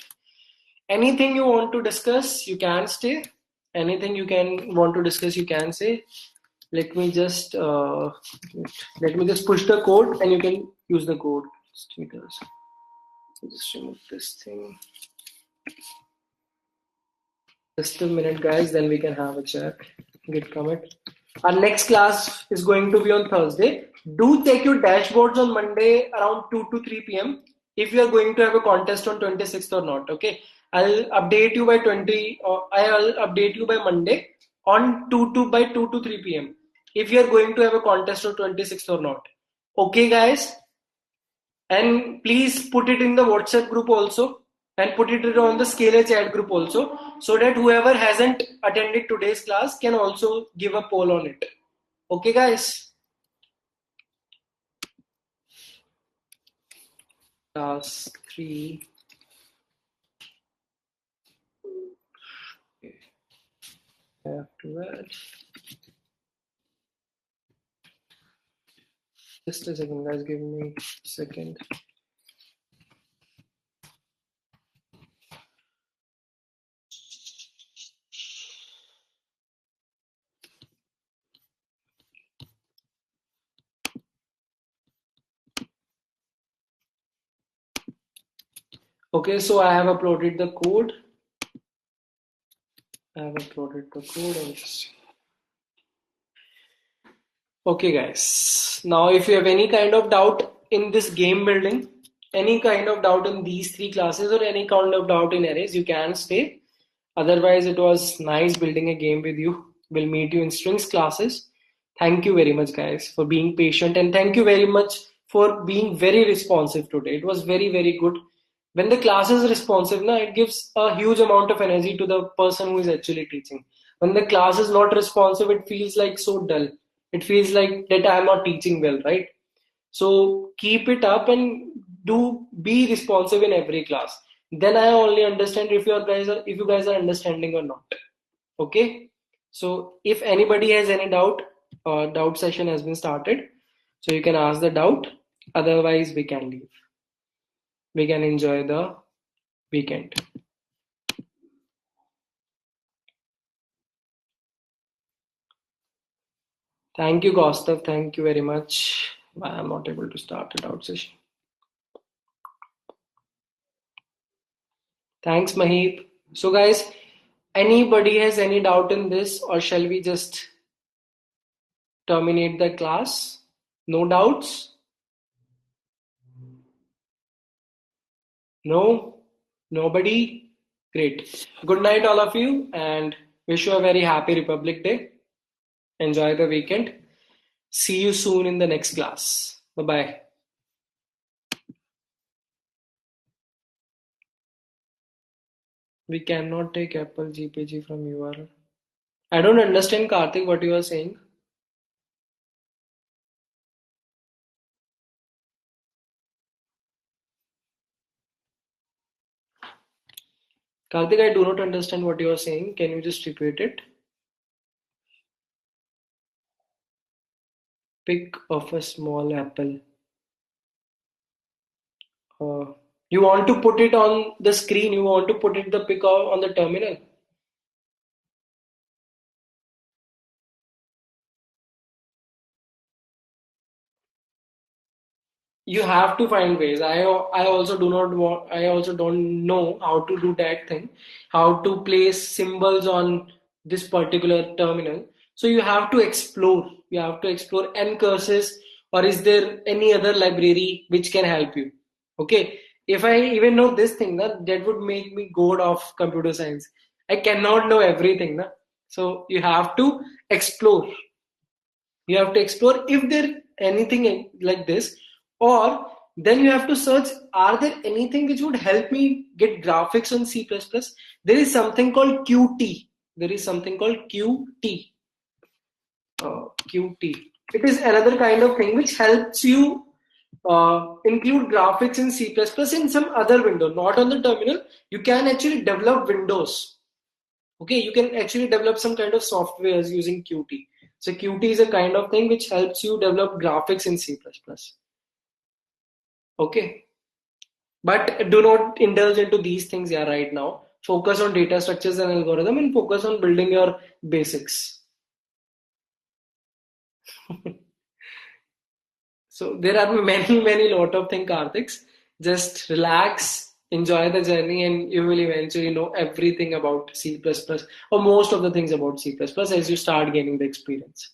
[SPEAKER 1] Anything you want to discuss, you can stay. Anything you can want to discuss, you can say. Let me just push the code, and you can use the code. Stickers. Just remove this thing. Just a minute, guys. Then we can have a chat. Git commit. Our next class is going to be on Thursday. Do check your dashboards on Monday around 2 to 3 p.m. if you are going to have a contest on 26th or not. Okay. I'll update you by 20 or I'll update you by Monday on 2 to 3 p.m. if you are going to have a contest on 26th or not. Okay, guys. And please put it in the WhatsApp group also and put it on the Scalar chat group also so that whoever hasn't attended today's class can also give a poll on it. Okay, guys. Class 3. Okay. I have to add. Just a second, guys. Give me a second. Okay, so I have uploaded the code. And just okay, guys. Now, if you have any kind of doubt in this game building, any kind of doubt in these three classes, or any kind of doubt in arrays, you can stay. Otherwise, it was nice building a game with you. We'll meet you in strings classes. Thank you very much, guys, for being patient, and thank you very much for being very responsive today. It was very, very good. When the class is responsive, na, it gives a huge amount of energy to the person who is actually teaching. When the class is not responsive, it feels like so dull. It feels like that I am not teaching well, right? So keep it up and do be responsive in every class. Then I only understand if you guys are understanding or not. Okay. So if anybody has any doubt, doubt session has been started. So you can ask the doubt. Otherwise, we can leave. We can enjoy the weekend. Thank you, Gustav. Thank you very much. I am not able to start a doubt session. Thanks, Mahip. So, guys, anybody has any doubt in this, or shall we just terminate the class? No doubts? No? Nobody? Great. Good night, all of you, and wish you a very happy Republic Day. Enjoy the weekend. See you soon in the next class. Bye bye. We cannot take Apple GPG from URL. I don't understand, Karthik, what you are saying. Karthik, I do not understand what you are saying. Can you just repeat it? Pick of a small apple. Uh, you want to put it on the screen? You want to put it the pick on the terminal? You have to find ways. I also do not want. I also don't know how to do that thing. How to place symbols on this particular terminal. So you have to explore. You have to explore n courses, or is there any other library which can help you? Okay. If I even know this thing, that would make me god of computer science. I cannot know everything, na. So you have to explore. You have to explore if there anything like this, or then you have to search, are there anything which would help me get graphics on C++? There is something called Qt. There is something called Qt. Qt. It is another kind of thing which helps you include graphics in C++ in some other window, not on the terminal. You can actually develop windows. Okay, you can actually develop some kind of softwares using Qt. So Qt is a kind of thing which helps you develop graphics in C++. Okay, but do not indulge into these things, yeah, right now. Focus on data structures and algorithm, and focus on building your basics. So there are many lot of things, Karthik. Just relax, enjoy the journey, and you will eventually know everything about C++, or most of the things about C++ as you start gaining the experience.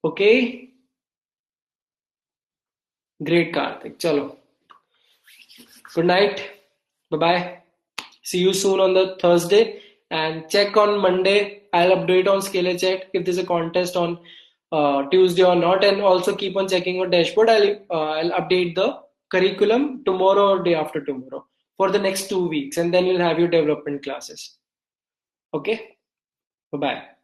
[SPEAKER 1] Okay, great, Karthik. Chalo. Good night. Bye bye. See you soon on the Thursday, and check on Monday. I'll update on Scalar Chat if there's a contest on Tuesday or not, and also keep on checking your dashboard. I'll update the curriculum tomorrow or day after tomorrow for the next 2 weeks, and then you'll have your development classes. Okay. Bye bye.